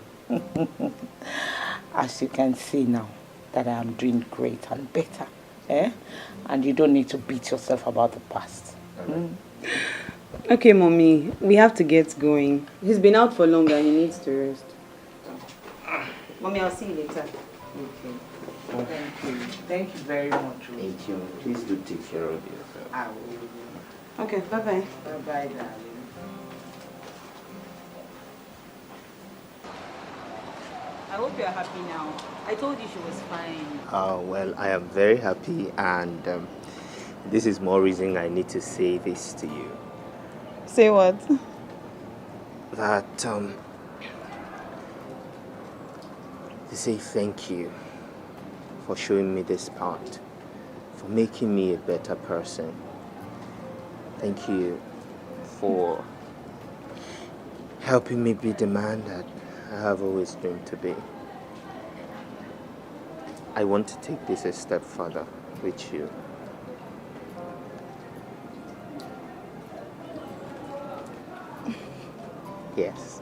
As you can see now, that I am doing great and better. And you don't need to beat yourself about the past. Okay, Mommy, we have to get going. He's been out for long and he needs to rest. Mommy, I'll see you later. Okay. Thank you. Thank you very much. Thank you. Please do take care of yourself. I will. Okay, bye-bye. Bye-bye, darling. I hope you're happy now. I told you she was fine. Well, I am very happy, and this is more reason I need to say this to you. Say what? That, to say thank you for showing me this part, for making me a better person. Thank you for helping me be the man that I have always dreamed to be. I want to take this a step further with you. Yes.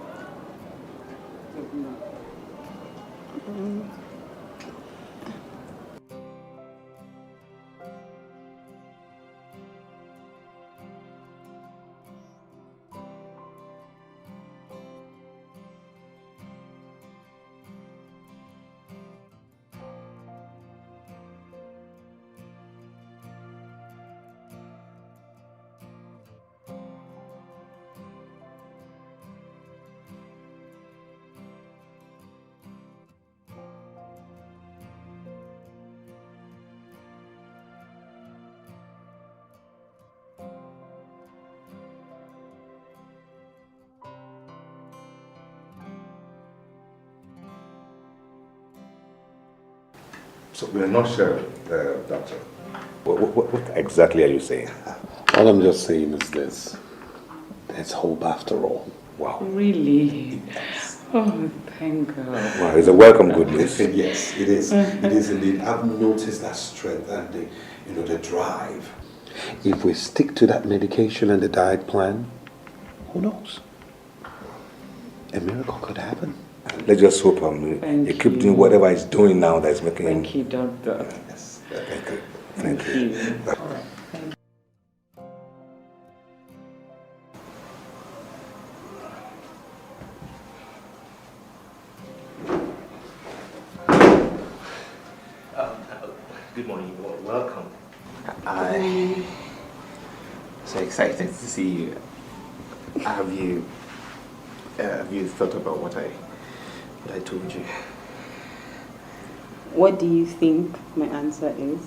So we're not sure, Doctor. What exactly are you saying? All I'm just saying is this. There's hope after all. Wow. Really? Oh, thank God. Wow, it's a welcome good news. Yes, it is. It is indeed. I've noticed that strength and the drive. If we stick to that medication and the diet plan, who knows? A miracle could happen. Let's just hope you keep doing whatever he's doing now that's making him... Thank you, Doctor. Yes, thank you. Thank you. All right. Thank you. Good morning. Welcome. I'm so excited to see you. Have you thought about what I told you? What do you think my answer is?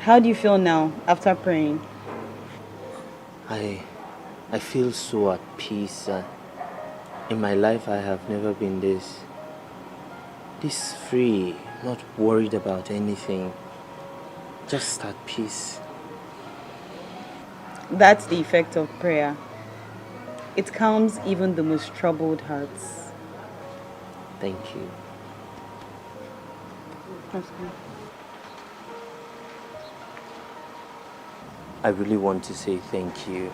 How do you feel now after praying? I feel so at peace. In my life, I have never been this free, not worried about anything, just at peace. That's the effect of prayer. It calms even the most troubled hearts. Thank you. That's good. I really want to say thank you.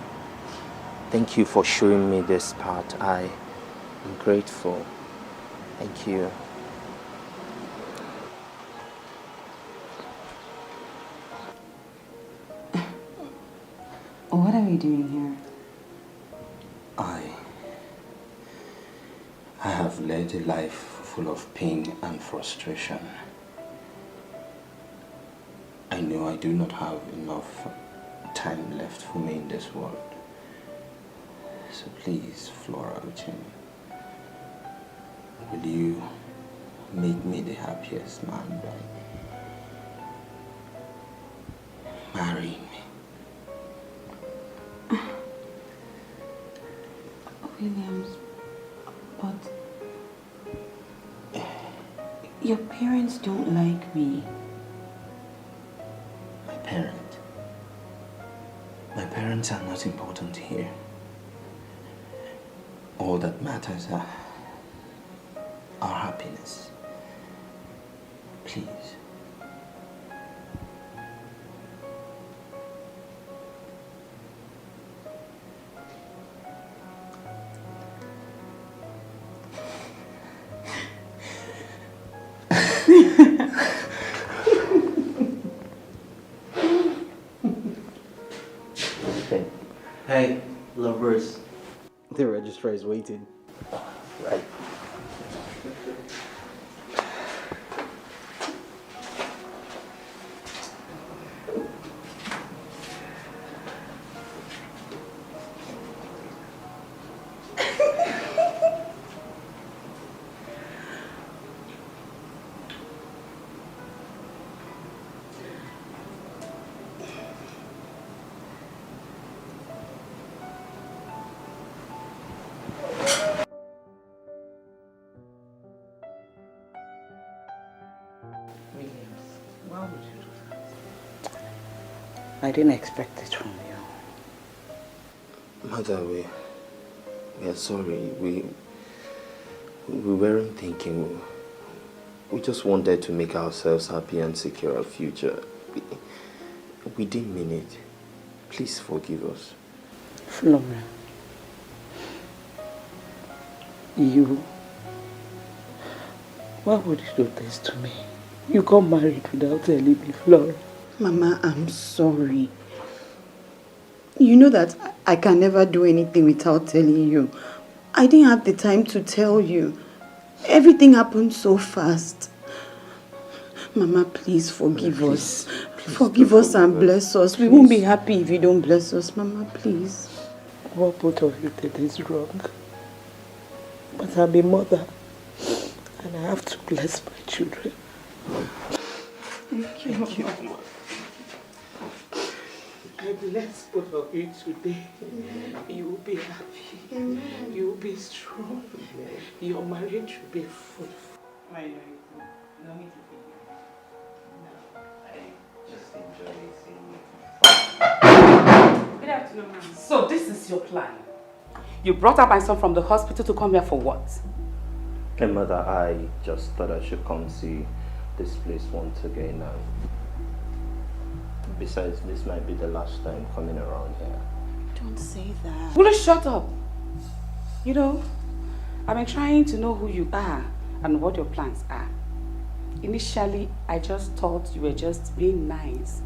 Thank you for showing me this part. I am grateful. Thank you. What are you doing here? I have led a life full of pain and frustration. I know I do not have enough time left for me in this world. So please, Flora Uchenna, will you make me the happiest man by marrying me? Williams, but your parents don't like me. My parents are not important here. All that matters are our happiness. Please. Hey, lovers. The registrar is waiting. Right. Why would you do that? I didn't expect it from you. Mother, we are sorry. We weren't thinking. We just wanted to make ourselves happy and secure our future. We didn't mean it. Please forgive us. Flora, why would you do this to me? You got married without telling me, Flora. Mama, I'm sorry. You know that I can never do anything without telling you. I didn't have the time to tell you. Everything happened so fast. Mama, please forgive us. Forgive us and bless us. We won't be happy if you don't bless us. Mama, please. What both of you did is wrong. But I'm a mother. And I have to bless my children. Thank you, Mama. I bless both of you today. You will be happy. You will be strong. Your marriage will be fruitful. No need to be here. No, I just enjoy seeing you. Good afternoon, ma'am. So this is your plan? You brought up my son from the hospital to come here for what? Hey, Mother, I just thought I should come see this place once again. Besides, this might be the last time coming around here. Don't say that. Will you shut up? You know, I've been trying to know who you are and what your plans are. Initially, I just thought you were just being nice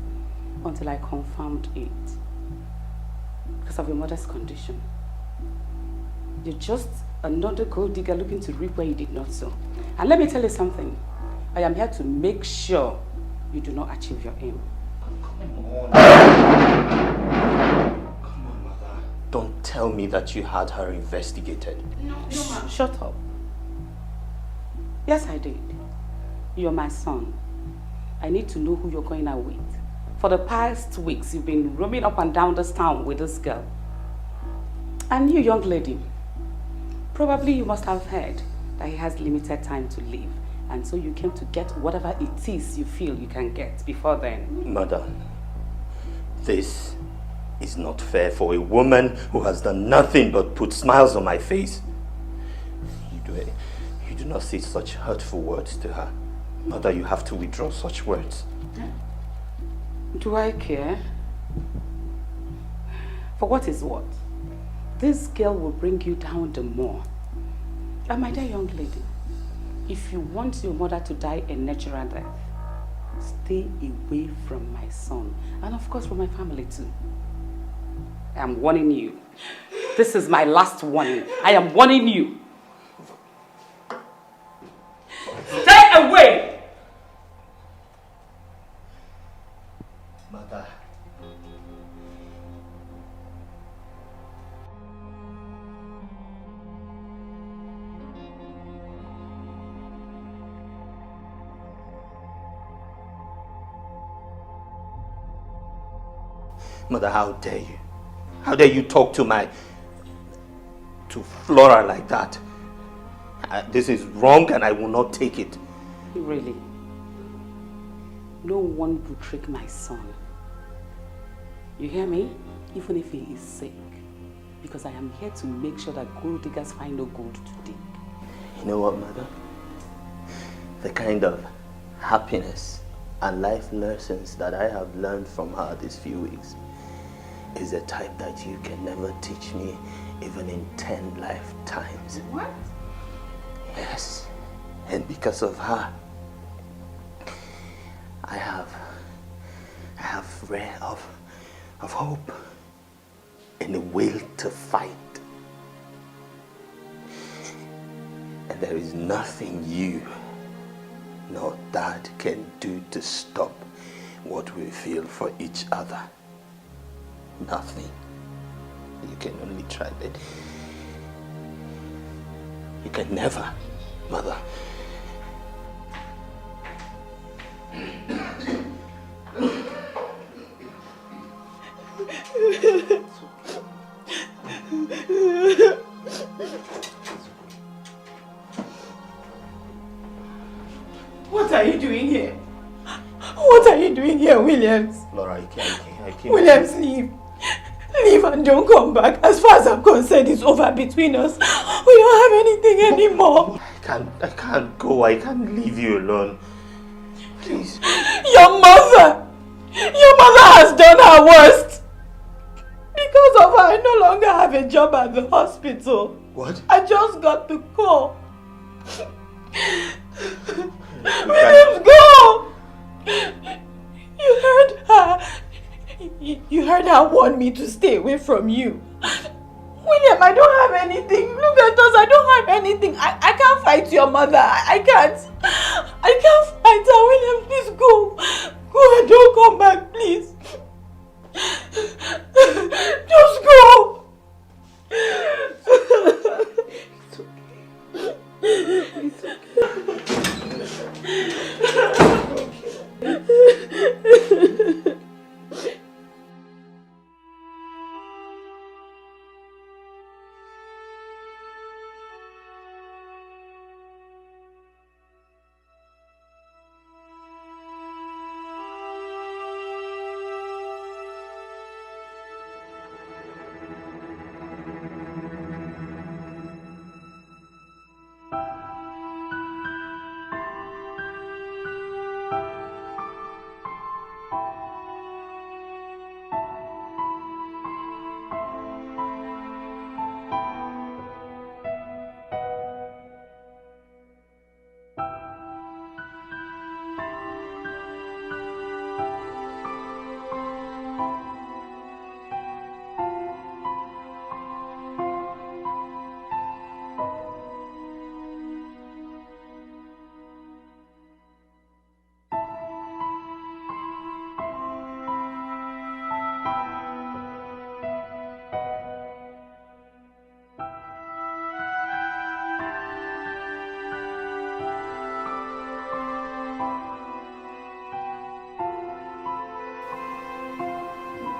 until I confirmed it. Because of your mother's condition. You're just another gold digger looking to reap where you did not sow. And let me tell you something. I am here to make sure you do not achieve your aim. Come on, Mother. Don't tell me that you had her investigated. No, ma'am. Shut up. Yes, I did. You're my son. I need to know who you're going out with. For the past weeks, you've been roaming up and down this town with this girl. And you, young lady, probably you must have heard that he has limited time to live. And so you came to get whatever it is you feel you can get before then. Mother, this is not fair for a woman who has done nothing but put smiles on my face. You do not say such hurtful words to her. Mother, you have to withdraw such words. Do I care? For what is what? This girl will bring you down the more. And my dear young lady, if you want your mother to die a natural death, stay away from my son. And of course from my family too. I am warning you. This is my last warning. I am warning you. Stay away! Mother. Mother, how dare you? How dare you talk to Flora like that? This is wrong and I will not take it. Really? No one will trick my son. You hear me? Even if he is sick. Because I am here to make sure that gold diggers find no gold to dig. You know what, Mother? The kind of happiness and life lessons that I have learned from her these few weeks is a type that you can never teach me even in 10 lifetimes. What? Yes. And because of her, I have ray of hope and the will to fight. And there is nothing you nor Dad can do to stop what we feel for each other. Nothing. You can only try, but you can never, Mother. What are you doing here? What are you doing here, Williams? Laura, I can't. Williams, leave. Leave and don't come back. As far as I'm concerned, it's over between us. We don't have anything anymore. I can't go. I can't leave you alone. Please. Your mother has done her worst. Because of her, I no longer have a job at the hospital. What? I just got the call. Williams, go! You heard her. You heard her warn me to stay away from you. William, I don't have anything. Look at us, I don't have anything. I can't fight your mother. I can't fight her. William, please go. Go and don't come back, please. Just go. It's okay. It's okay.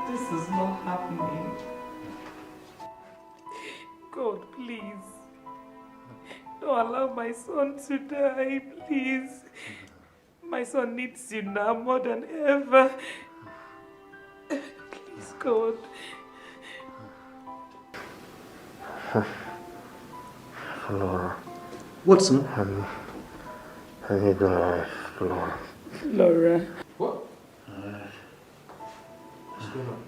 This is not happening. God, please. Don't allow my son to die, please. My son needs you now more than ever. Please, God. Flora. What's son? I need your life, Flora. Flora. What? What's going on?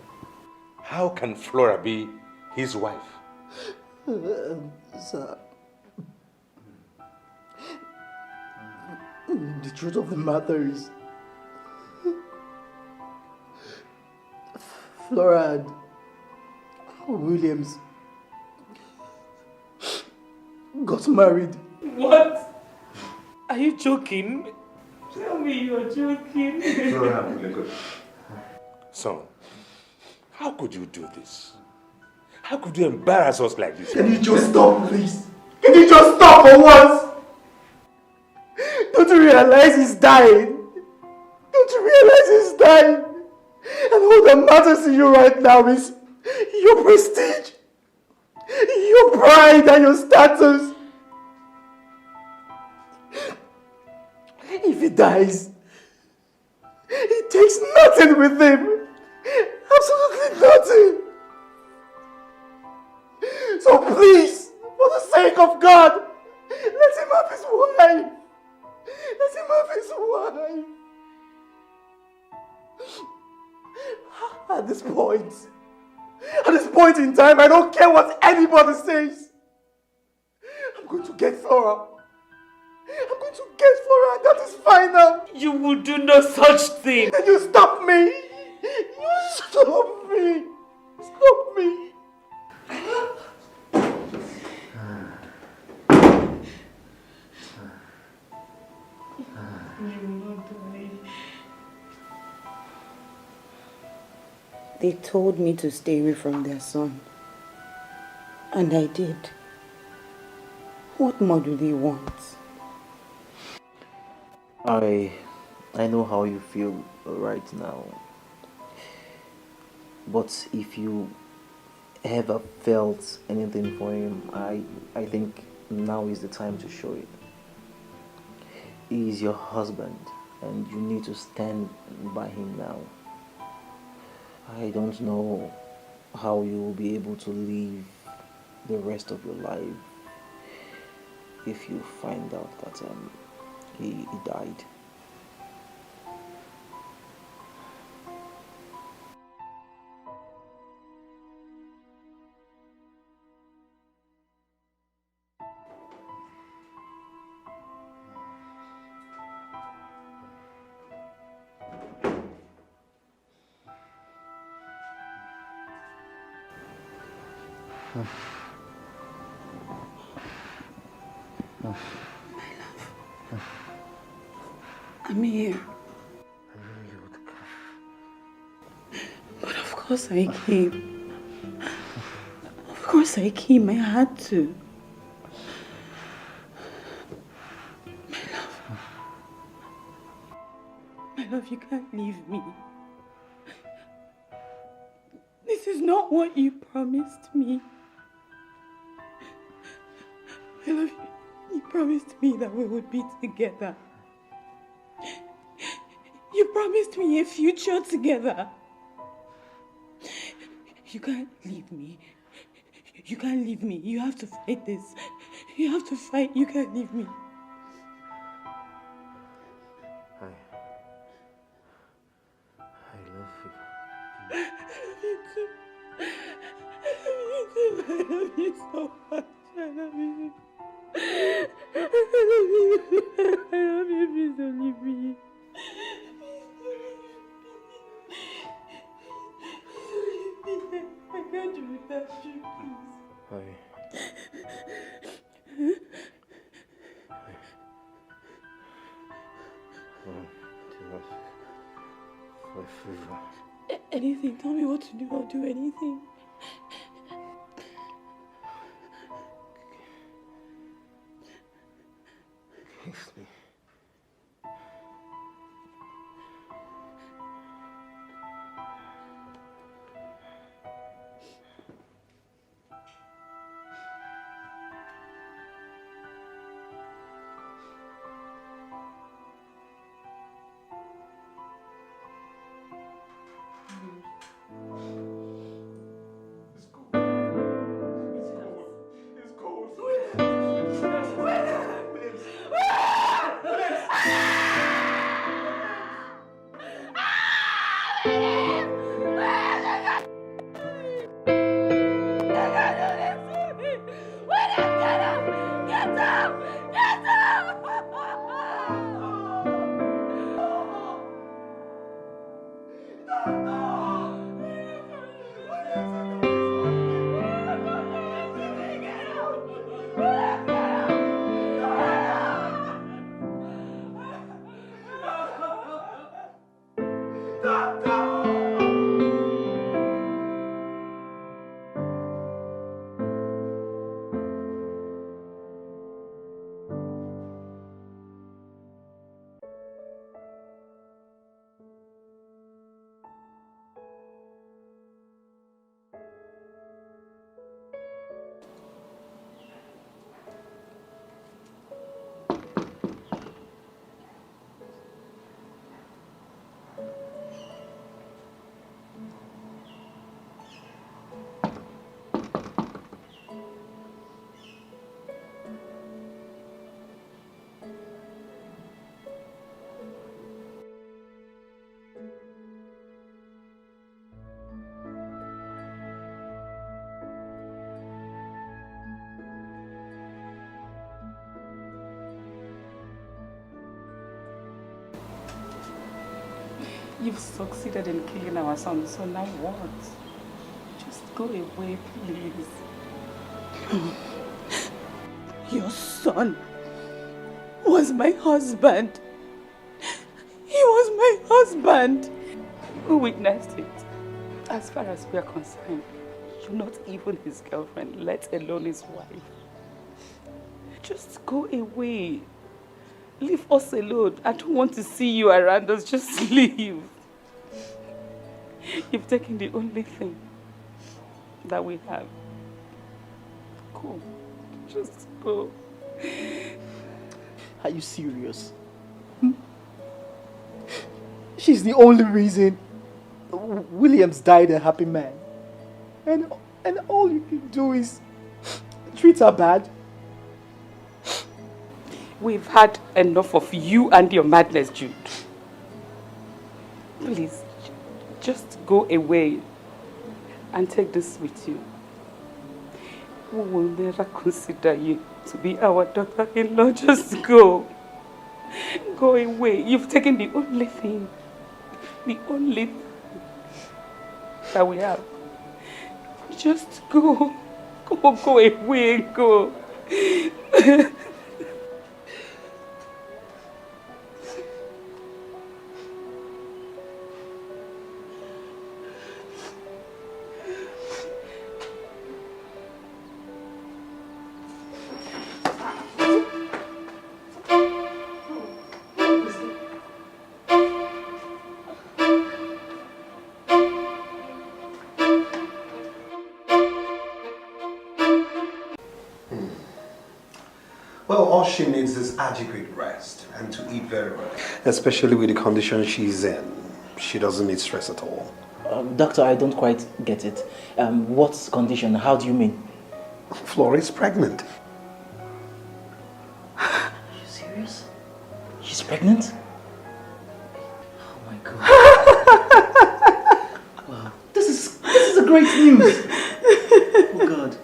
How can Flora be his wife? Sir, the truth of the matter is, Flora and Williams got married. What? Are you joking? Tell me you're joking. Son, how could you do this? How could you embarrass us like this? Can you just stop, please? Can you just stop for once? Don't you realize he's dying? Don't you realize he's dying? And all that matters to you right now is your prestige, your pride and your status. If he dies, he takes nothing with him. Absolutely nothing. So please, for the sake of God, let him have his wife. Let him have his wife. At this point in time, I don't care what anybody says. I'm going to get Flora. I'm going to get Flora, and that is final. You will do no such thing. Then you stop me. You stop me. Stop me. They told me to stay away from their son. And I did. What more do they want? I know how you feel right now. But if you ever felt anything for him, I think now is the time to show it. He is your husband and you need to stand by him now. I don't know how you will be able to live the rest of your life if you find out that he died. I'm here. But of course I came. Of course I came. I had to. My love, you can't leave me. This is not what you promised me. My love, you promised me that we would be together. You promised me a future together. You can't leave me. You can't leave me. You have to fight this. You have to fight. You can't leave me. I love you. I love you so much. I love you. I love you. Please don't leave me. I can't do without you, please. Anything, tell me what to do, I'll do anything. Kiss me. You've succeeded in killing our son, so now what? Just go away, please. Your son was my husband. He was my husband. Who witnessed it? As far as we are concerned, you're not even his girlfriend, let alone his wife. Just go away. Leave us alone. I don't want to see you around us. Just leave. You've taken the only thing that we have. Go. Just go. Are you serious? She's the only reason Williams died a happy man. And all you can do is treat her bad. We've had enough of you and your madness, Jude. Please, just go away and take this with you. We will never consider you to be our daughter-in-law. Just go. Go away. You've taken the only thing that we have. Just go. Go away, go. Well, all she needs is adequate rest and to eat very well. Especially with the condition she's in. She doesn't need stress at all. Doctor, I don't quite get it. What condition? How do you mean? Flora is pregnant. Are you serious? She's pregnant? Oh my God. Wow. This is a great news. Oh God.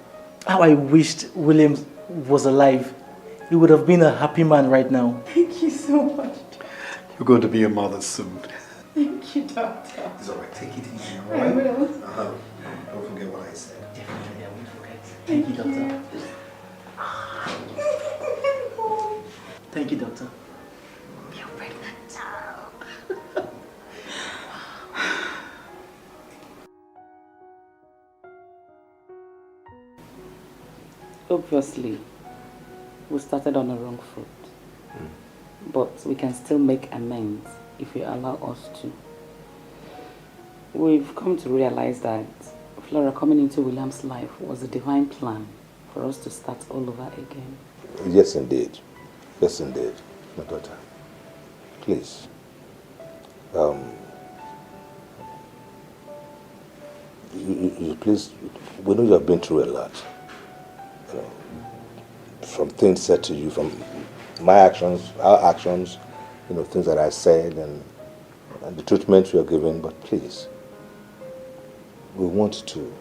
How I wished William was alive. He would have been a happy man right now. Thank you so much. You're going to be a mother soon. Thank you, doctor. It's alright, take it easy, I alright? will. Don't forget what I said. Definitely, I won't forget. Thank you, doctor. Thank you, doctor. You're pregnant. Obviously, we started on the wrong foot. But we can still make amends if you allow us to. We've come to realize that Flora coming into William's life was a divine plan for us to start all over again. Yes, indeed. Yes, indeed. My daughter, please. Please, we know you have been through a lot. You know, from things said to you, from my actions, our actions, you know, things that I said and the treatment you are given, but please, we want to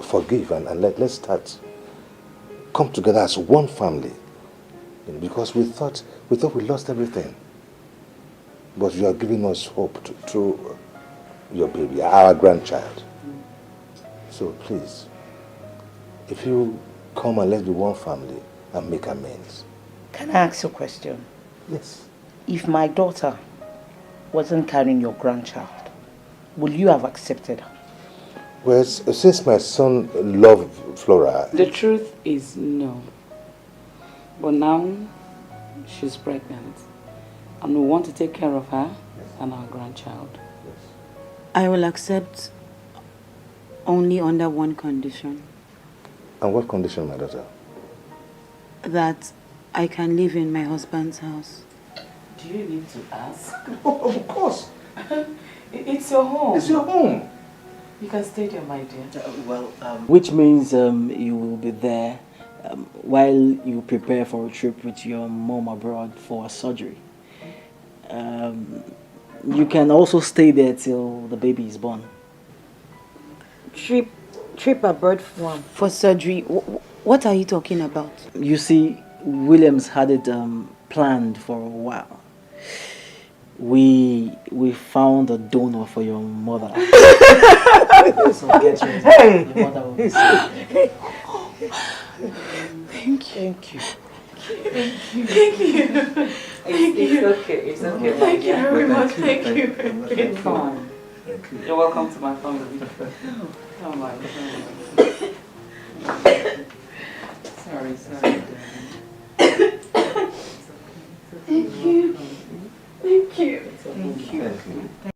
forgive and let's start, come together as one family, you know, because we thought we lost everything, but you are giving us hope to your baby, our grandchild. So please, if you come and let's be one family and make amends. Can I ask you a question? Yes. If my daughter wasn't carrying your grandchild, will you have accepted her? Well, since my son loved Flora... The truth is no. But now she's pregnant. And we want to take care of her and our grandchild. I will accept only under one condition. And what condition, my daughter? That I can live in my husband's house. Do you need to ask? Oh, of course. It's your home. It's your home. You can stay there, my dear. Which means you will be there while you prepare for a trip with your mom abroad for a surgery. You can also stay there till the baby is born. Trip abroad for surgery? What are you talking about? You see, Williams had it planned for a while. We found a donor for your mother. So get ready. Hey! Your mother will be safe. Thank you. Thank you. Thank you. Thank you. It's okay. It's okay. Thank you very much. Thank you. Come on. You're welcome to my family. Come on. Sorry. Thank you. Thank you. Thank you.